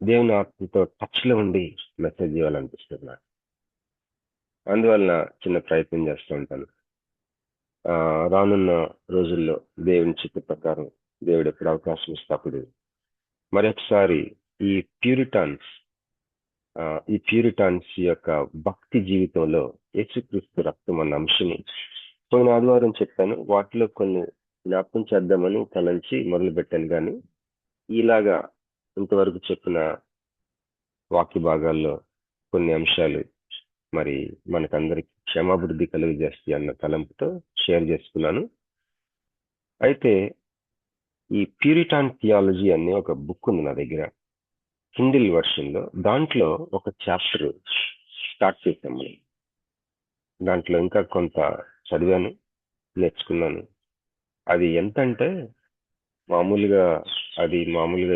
దేవుని ఆత్మతో టచ్లో ఉండి మెసేజ్ ఇవ్వాలనిపిస్తుంది నాకు. అందువలన చిన్న ప్రయత్నం చేస్తూ ఉంటాను. రానున్న రోజుల్లో దేవుని చిత్త ప్రకారం దేవుడు ఎప్పుడు అవకాశం ఇస్తే అప్పుడు మరొకసారి ఈ ప్యూరిటాన్స్ యొక్క భక్తి జీవితంలో యేసుక్రీస్తు రక్తం అన్న అంశం పోయిన ఆదివారం చెప్పాను. వాటిలో కొన్ని జ్ఞాపకం చేద్దామని తలంచి మొదలు పెట్టాను, కానీ ఇలాగా ఇంతవరకు చెప్పిన వాక్య భాగాల్లో కొన్ని అంశాలు మరి మనకందరికి క్షమాభివృద్ధి కలుగజేస్తాయి అన్న తలంపుతో షేర్ చేసుకున్నాను. అయితే ఈ ప్యూరిటాన్ థియాలజీ అనే ఒక బుక్ ఉంది నా దగ్గర, కిండిల్ వర్షన్లో. దాంట్లో ఒక చాప్టర్ స్టార్ట్ చేశాం మనం. దాంట్లో ఇంకా కొంత చదివాను, నేర్చుకున్నాను. అది ఎంత అంటే మామూలుగా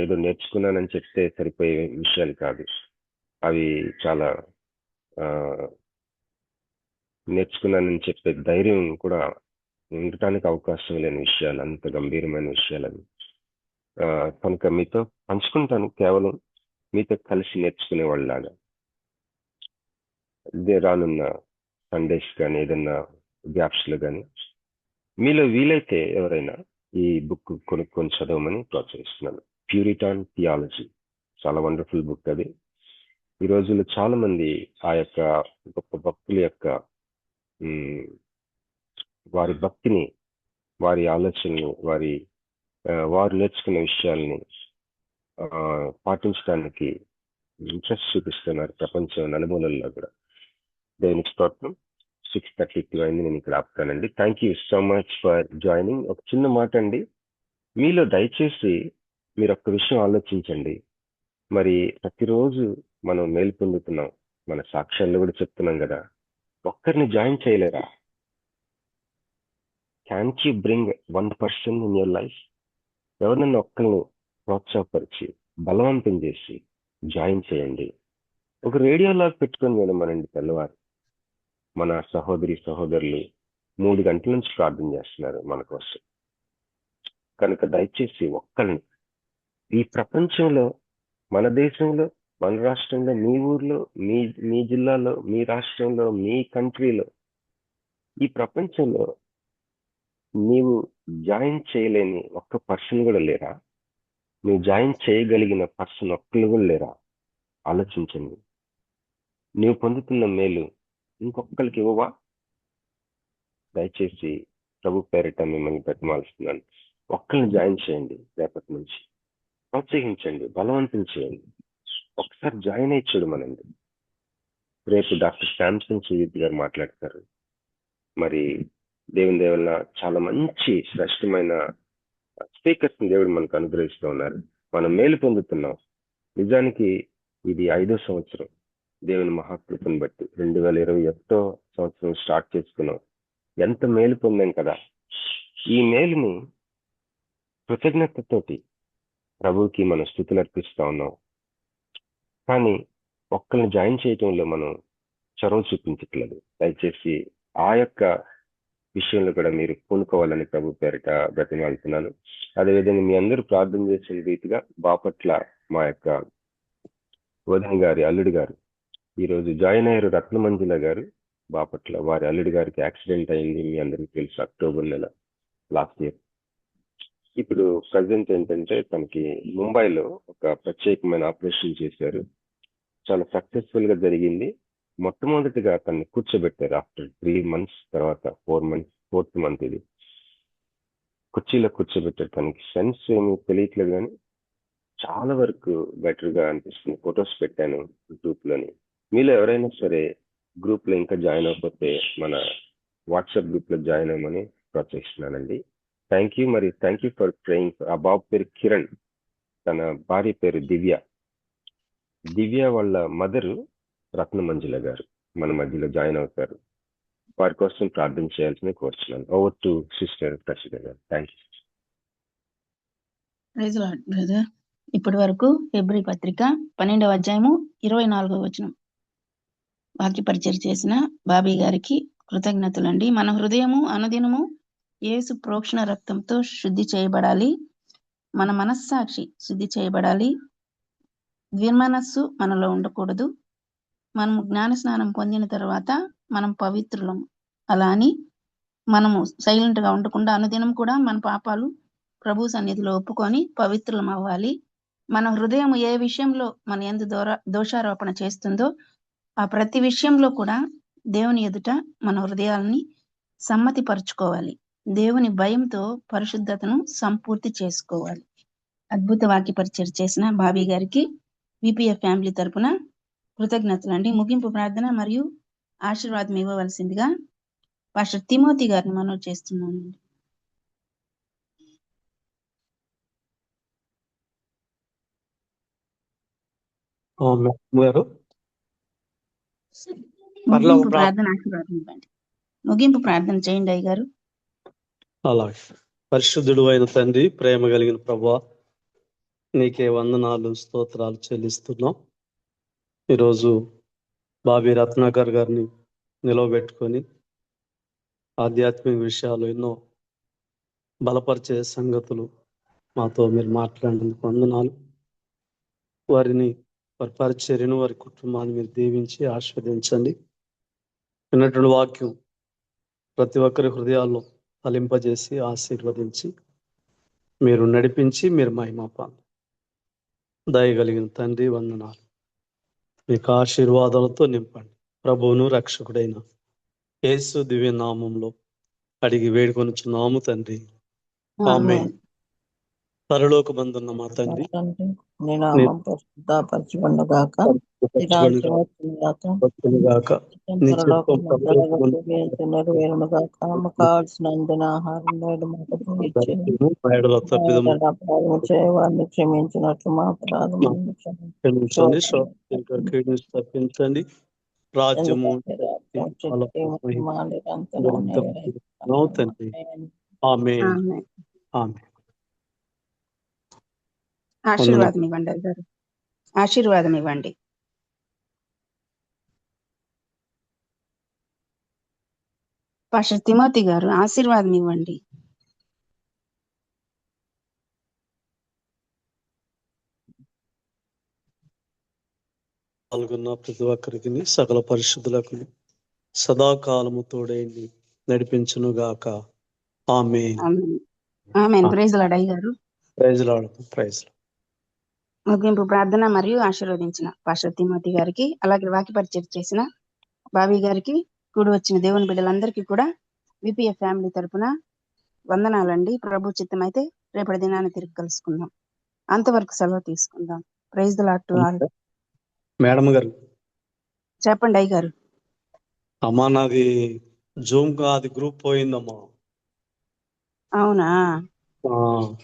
ఏదో నేర్చుకున్నానని చెప్తే సరిపోయే విషయాలు కాదు. అవి చాలా నేర్చుకున్నానని చెప్పే ధైర్యం కూడా ఉండటానికి అవకాశం లేని విషయాలు, అంత గంభీరమైన విషయాలు అవి. కనుక మీతో పంచుకుంటాను, కేవలం మీతో కలిసి నేర్చుకునే వాళ్ళలాగా. రానున్న సండేస్ కానీ ఏదన్నా గ్యాప్స్లో కానీ మీలో వీలైతే ఎవరైనా ఈ బుక్ కొనుక్కొని చదవమని ప్రోత్సహిస్తున్నాను. ప్యూరిటాన్ థియాలజీ చాలా వండర్ఫుల్ బుక్ అది. ఈ రోజుల్లో చాలా మంది ఆ యొక్క గొప్ప భక్తుల యొక్క వారి భక్తిని, వారి ఆలోచనని, వారు నేర్చుకున్న విషయాల్ని పాటించడానికి ఇంట్రెస్ట్ చూపిస్తున్నారు ప్రపంచం నలుమూలల్లో కూడా. దేవునికి స్తోత్రం. 6:32 అయింది, నేను ఇక్కడ ఆపుతానండి. Thank you so much for joining. ఒక చిన్న మాట అండి, మీలో దయచేసి మీరు ఒక్క విషయం ఆలోచించండి. మరి ప్రతిరోజు మనం మేలు పొందుతున్నాం, మన సాక్ష్యాల్లో కూడా చెప్తున్నాం కదా, ఒక్కరిని జాయిన్ చేయలేరా? Can you bring 1 in your life? ఎవరినన్నా ఒక్కరిని ప్రోత్సాహపరిచి బలవంతం చేసి జాయిన్ చేయండి. ఒక రేడియో లాగా పెట్టుకొని వినమనండి తెల్లవారు. మన సహోదరులు 3 గంటల నుంచి ప్రార్థన చేస్తున్నారు మన కోసం. కనుక దయచేసి ఒక్కరిని ఈ ప్రపంచంలో, మన దేశంలో, మన రాష్ట్రంలో, మీ ఊర్లో, మీ మీ జిల్లాలో, మీ రాష్ట్రంలో, మీ కంట్రీలో, ఈ ప్రపంచంలో నీవు జాయిన్ చేయలేని ఒక్క పర్సన్ కూడా లేరా? నువ్వు జాయిన్ చేయగలిగిన పర్సన్ ఒక్కరు కూడా లేరా? ఆలోచించండి. నీవు పొందుతున్న మేలు ఇంకొకరికి ఇవ్వవా? దయచేసి ప్రభు పేరిట మిమ్మల్ని బ్రతిమాలుస్తున్నాను. ఒక్కరిని జాయిన్ చేయండి. రేపటి నుంచి ప్రోత్సహించండి, బలవంతం చేయండి. ఒకసారి జాయిన్ అయ్యి చూడమనండి. రేపు డాక్టర్ శాంసంగ్ సుజిత్ గారు మాట్లాడతారు. మరి దేవుని దేవుళ్ళ చాలా మంచి శ్రేష్టమైన స్పీకర్స్ దేవుడు మనకు అనుగ్రహిస్తూ ఉన్నారు. మనం మేలు పొందుతున్నాం. నిజానికి ఇది 5వ సంవత్సరం దేవుని మహాకృపను బట్టి. 2021 సంవత్సరం స్టార్ట్ చేసుకున్నాం. ఎంత మేలు పొందాం కదా. ఈ మేలుని కృతజ్ఞతతోటి ప్రభువుకి మనం స్తుతులు అర్పిస్తా ఉన్నాం. కానీ ఒక్కరిని జాయిన్ చేయటంలో మనం చొరవ చూపించట్లేదు. దయచేసి ఆ యొక్క విషయంలో కూడా మీరు పూనుకోవాలని ప్రభు పేరిట బ్రతిమాలుతున్నాను. అదేవిధంగా మీ అందరూ ప్రార్థన చేసిన రీతిగా బాపట్ల మా యొక్క వదిన గారి అల్లుడి గారు ఈరోజు జాయిన్ అయ్యారు. రత్నమంజుల గారు బాపట్ల. వారి అల్లుడి గారికి యాక్సిడెంట్ అయింది. మీ అందరికీ తెలుసు, అక్టోబర్ నెల లాస్ట్ ఇయర్. ఇప్పుడు ప్రజెంట్ ఏంటంటే తనకి ముంబైలో ఒక ప్రత్యేకమైన ఆపరేషన్ చేశారు. చాలా సక్సెస్ఫుల్ గా జరిగింది. మొట్టమొదటిగా తనని కూర్చోబెట్టారు. ఆఫ్టర్ 3 months తర్వాత 4 months, 4th month ఇది కుర్చీలో కూర్చోబెట్టారు. తనకి సెన్స్ ఏమి తెలియట్లేదు, కానీ చాలా వరకు బెటర్ గా అనిపిస్తుంది. ఫొటోస్ పెట్టాను గ్రూప్ లోని. మీలో ఎవరైనా సరే గ్రూప్ లో ఇంకా జాయిన్ అయిపోతే మన వాట్సాప్ గ్రూప్ లో జాయిన్ అవ్వమని ప్రోత్సహిస్తున్నానండి. Thank you. మరి థ్యాంక్ యూ ఫర్ ప్రేయింగ్. ఆ బాబు పేరు కిరణ్, తన భార్య పేరు దివ్య. దివ్య వాళ్ళ మదరు రత్నమంజుల గారు మన మధ్యలో జాయిన్ అవుతారు. వారి కోసం ప్రార్థన చేయాల్సిన కోరుచున్నాను. ఓవర్ టు సిస్టర్ ప్రసిద్ధ గారు. Thank you. Praise lord brother. ఇప్పటి వరకు హెబ్రీ పత్రిక 12వ అధ్యాయము 24వ వచనం వాక్య పరిచయం చేసిన బాబీ గారికి కృతజ్ఞతలండి. మన హృదయము అనుదినము యేసు ప్రోక్షణ రక్తంతో శుద్ధి చేయబడాలి. మన మనస్సాక్షి శుద్ధి చేయబడాలి. ద్విమనస్సు మనలో ఉండకూడదు. మనము జ్ఞాన స్నానం పొందిన తర్వాత మనం పవిత్రులం. అలా అని మనము సైలెంట్ గా ఉండకుండా అనుదినం కూడా మన పాపాలు ప్రభు సన్నిధిలో ఒప్పుకొని పవిత్రులం అవ్వాలి. మన హృదయం ఏ విషయంలో మన యందు దోషారోపణ చేస్తుందో ఆ ప్రతి విషయంలో కూడా దేవుని ఎదుట మన హృదయాలని సమ్మతిపరుచుకోవాలి. దేవుని భయంతో పరిశుద్ధతను సంపూర్తి చేసుకోవాలి. అద్భుత వాక్య పరిచయం చేసిన బాబీ గారికి విపిఎఫ్ ఫ్యామిలీ తరపున కృతజ్ఞతలండి. ముగింపు ప్రార్థన మరియు ఆశీర్వాదం ఇవ్వవలసిందిగా పాస్టర్ తిమోతి గారిని మనవి చేస్తున్నానండి. గారు ముగింపు ప్రార్థన ఆశీర్వాదం ఇవ్వండి. ముగింపు ప్రార్థన చేయండి అయ్య గారు. అలాగే. పరిశుద్ధుడు అయిన తండ్రి, ప్రేమ కలిగిన ప్రభువా, నీకే వందనాలు స్తోత్రాలు చెల్లిస్తున్నాం. ఈరోజు బాబీ రత్నాకర్ గారిని నిలవబెట్టుకొని ఆధ్యాత్మిక విషయాలు ఎన్నో బలపరిచే సంగతులు మాతో మీరు మాట్లాడినందుకు వందనాలు. వారి పరిచర్యను, వారి కుటుంబాన్ని మీరు దీవించి ఆస్వాదించండి. విన్నటువంటి వాక్యం ప్రతి ఒక్కరి హృదయాల్లో ఫలింపజేసి ఆశీర్వదించి మీరు నడిపించి మీరు మహిమ పొందండి. దయగలిగిన తండ్రి వందనాలు. మీకు ఆశీర్వాదాలతో నింపండి. ప్రభువును రక్షకుడైన యేసు దివ్య నామంలో అడిగి వేడుకొనుచున్నాము తండ్రి. ఆమేన్. పరలోకమందున్న మా తండ్రి, నీ నామం పరిశుద్ధపరచబడుగాక, నీ రాజ్యం వచ్చునుగాక, నీ చిత్తం నెరవేరునుగాక. మాకు కావాల్సినందున ఆహారం నేడు మాకు చేయవారిని క్షమించినట్లు మా అపరాధములను తప్పించండి. రాజ్యము తండ్రి. ఆమేన్. ఆమేన్. ఆశీర్వాదం ఇవ్వండి అయ్య గారు. ఆశీర్వాదం ఇవ్వండి. పాస్టర్ తిమోతి గారు ఆశీర్వాదం ఇవ్వండి. పాల్గొన్న ప్రతి ఒక్కరికి సకల పరిశుద్ధులకు సదాకాలము తోడైంది నడిపించును గాక. ఆమేన్. ఆమేన్. ప్రైజ్ లార్డ్ అయ్య గారు. Praise lord. Praise lord. ముగింపు ప్రార్థన మరియు ఆశీర్వదించిన పాస్టర్ తిమోతి గారికి, అలాగే వాక్య పరిచయం చేసిన బావి గారికి, కూడి వచ్చిన దేవుని బిడ్డలందరికీ కూడా విపిఎఫ్ ఫ్యామిలీ తరపున వందనాలండి. ప్రభు చిత్తం అయితే రేపటి దినాన్ని తిరిగి కలుసుకుందాం. అంతవరకు సెలవు తీసుకుందాం. Praise the lord to all. Madam గారు, చెప్పండి అయ్య గారు. అమ్మా నాది జూమ్ అది గ్రూప్ పోయిందమ్మా. అవునా?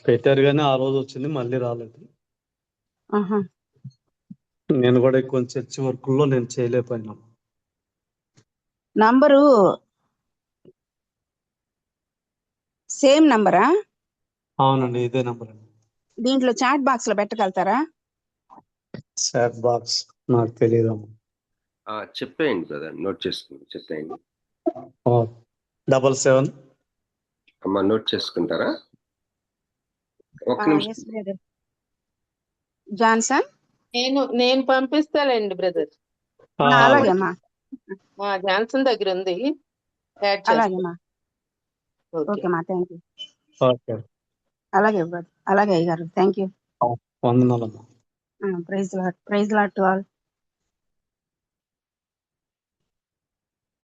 పెట్టారు కానీ ఆ రోజు వచ్చింది, మళ్ళీ రాలేదు. ఆహా. నేను కూడా కొంచెం చర్చి వర్కుల్లో నేను చేయలేకపోయినా. నంబరు సేమ్ నంబరా? అవునండి, ఇదే నంబర్ అండి. దీంట్లో చాట్ బాక్స్ లో పెట్టగలుగుతారా? చాట్ బాక్స్ నాకు తెలియదమ్మా. చెప్పేయండి బ్రదర్, నోట్ చేసుకుని చెప్పేయండి. 77 అమ్మా నోట్ చేసుకుంటారా? ఒక్క నిమిషం. జాన్సన్, నేను పంపిస్తానండి బ్రదర్. అలాగేమ్మా. జాన్సన్ దగ్గర ఉంది. అలాగేమ్మా. ఓకేమ్మా, థ్యాంక్ యూ. ఓకే. అలాగే అయ్యారు. Thank you. వందనాలమ్మా. Praise lord to all.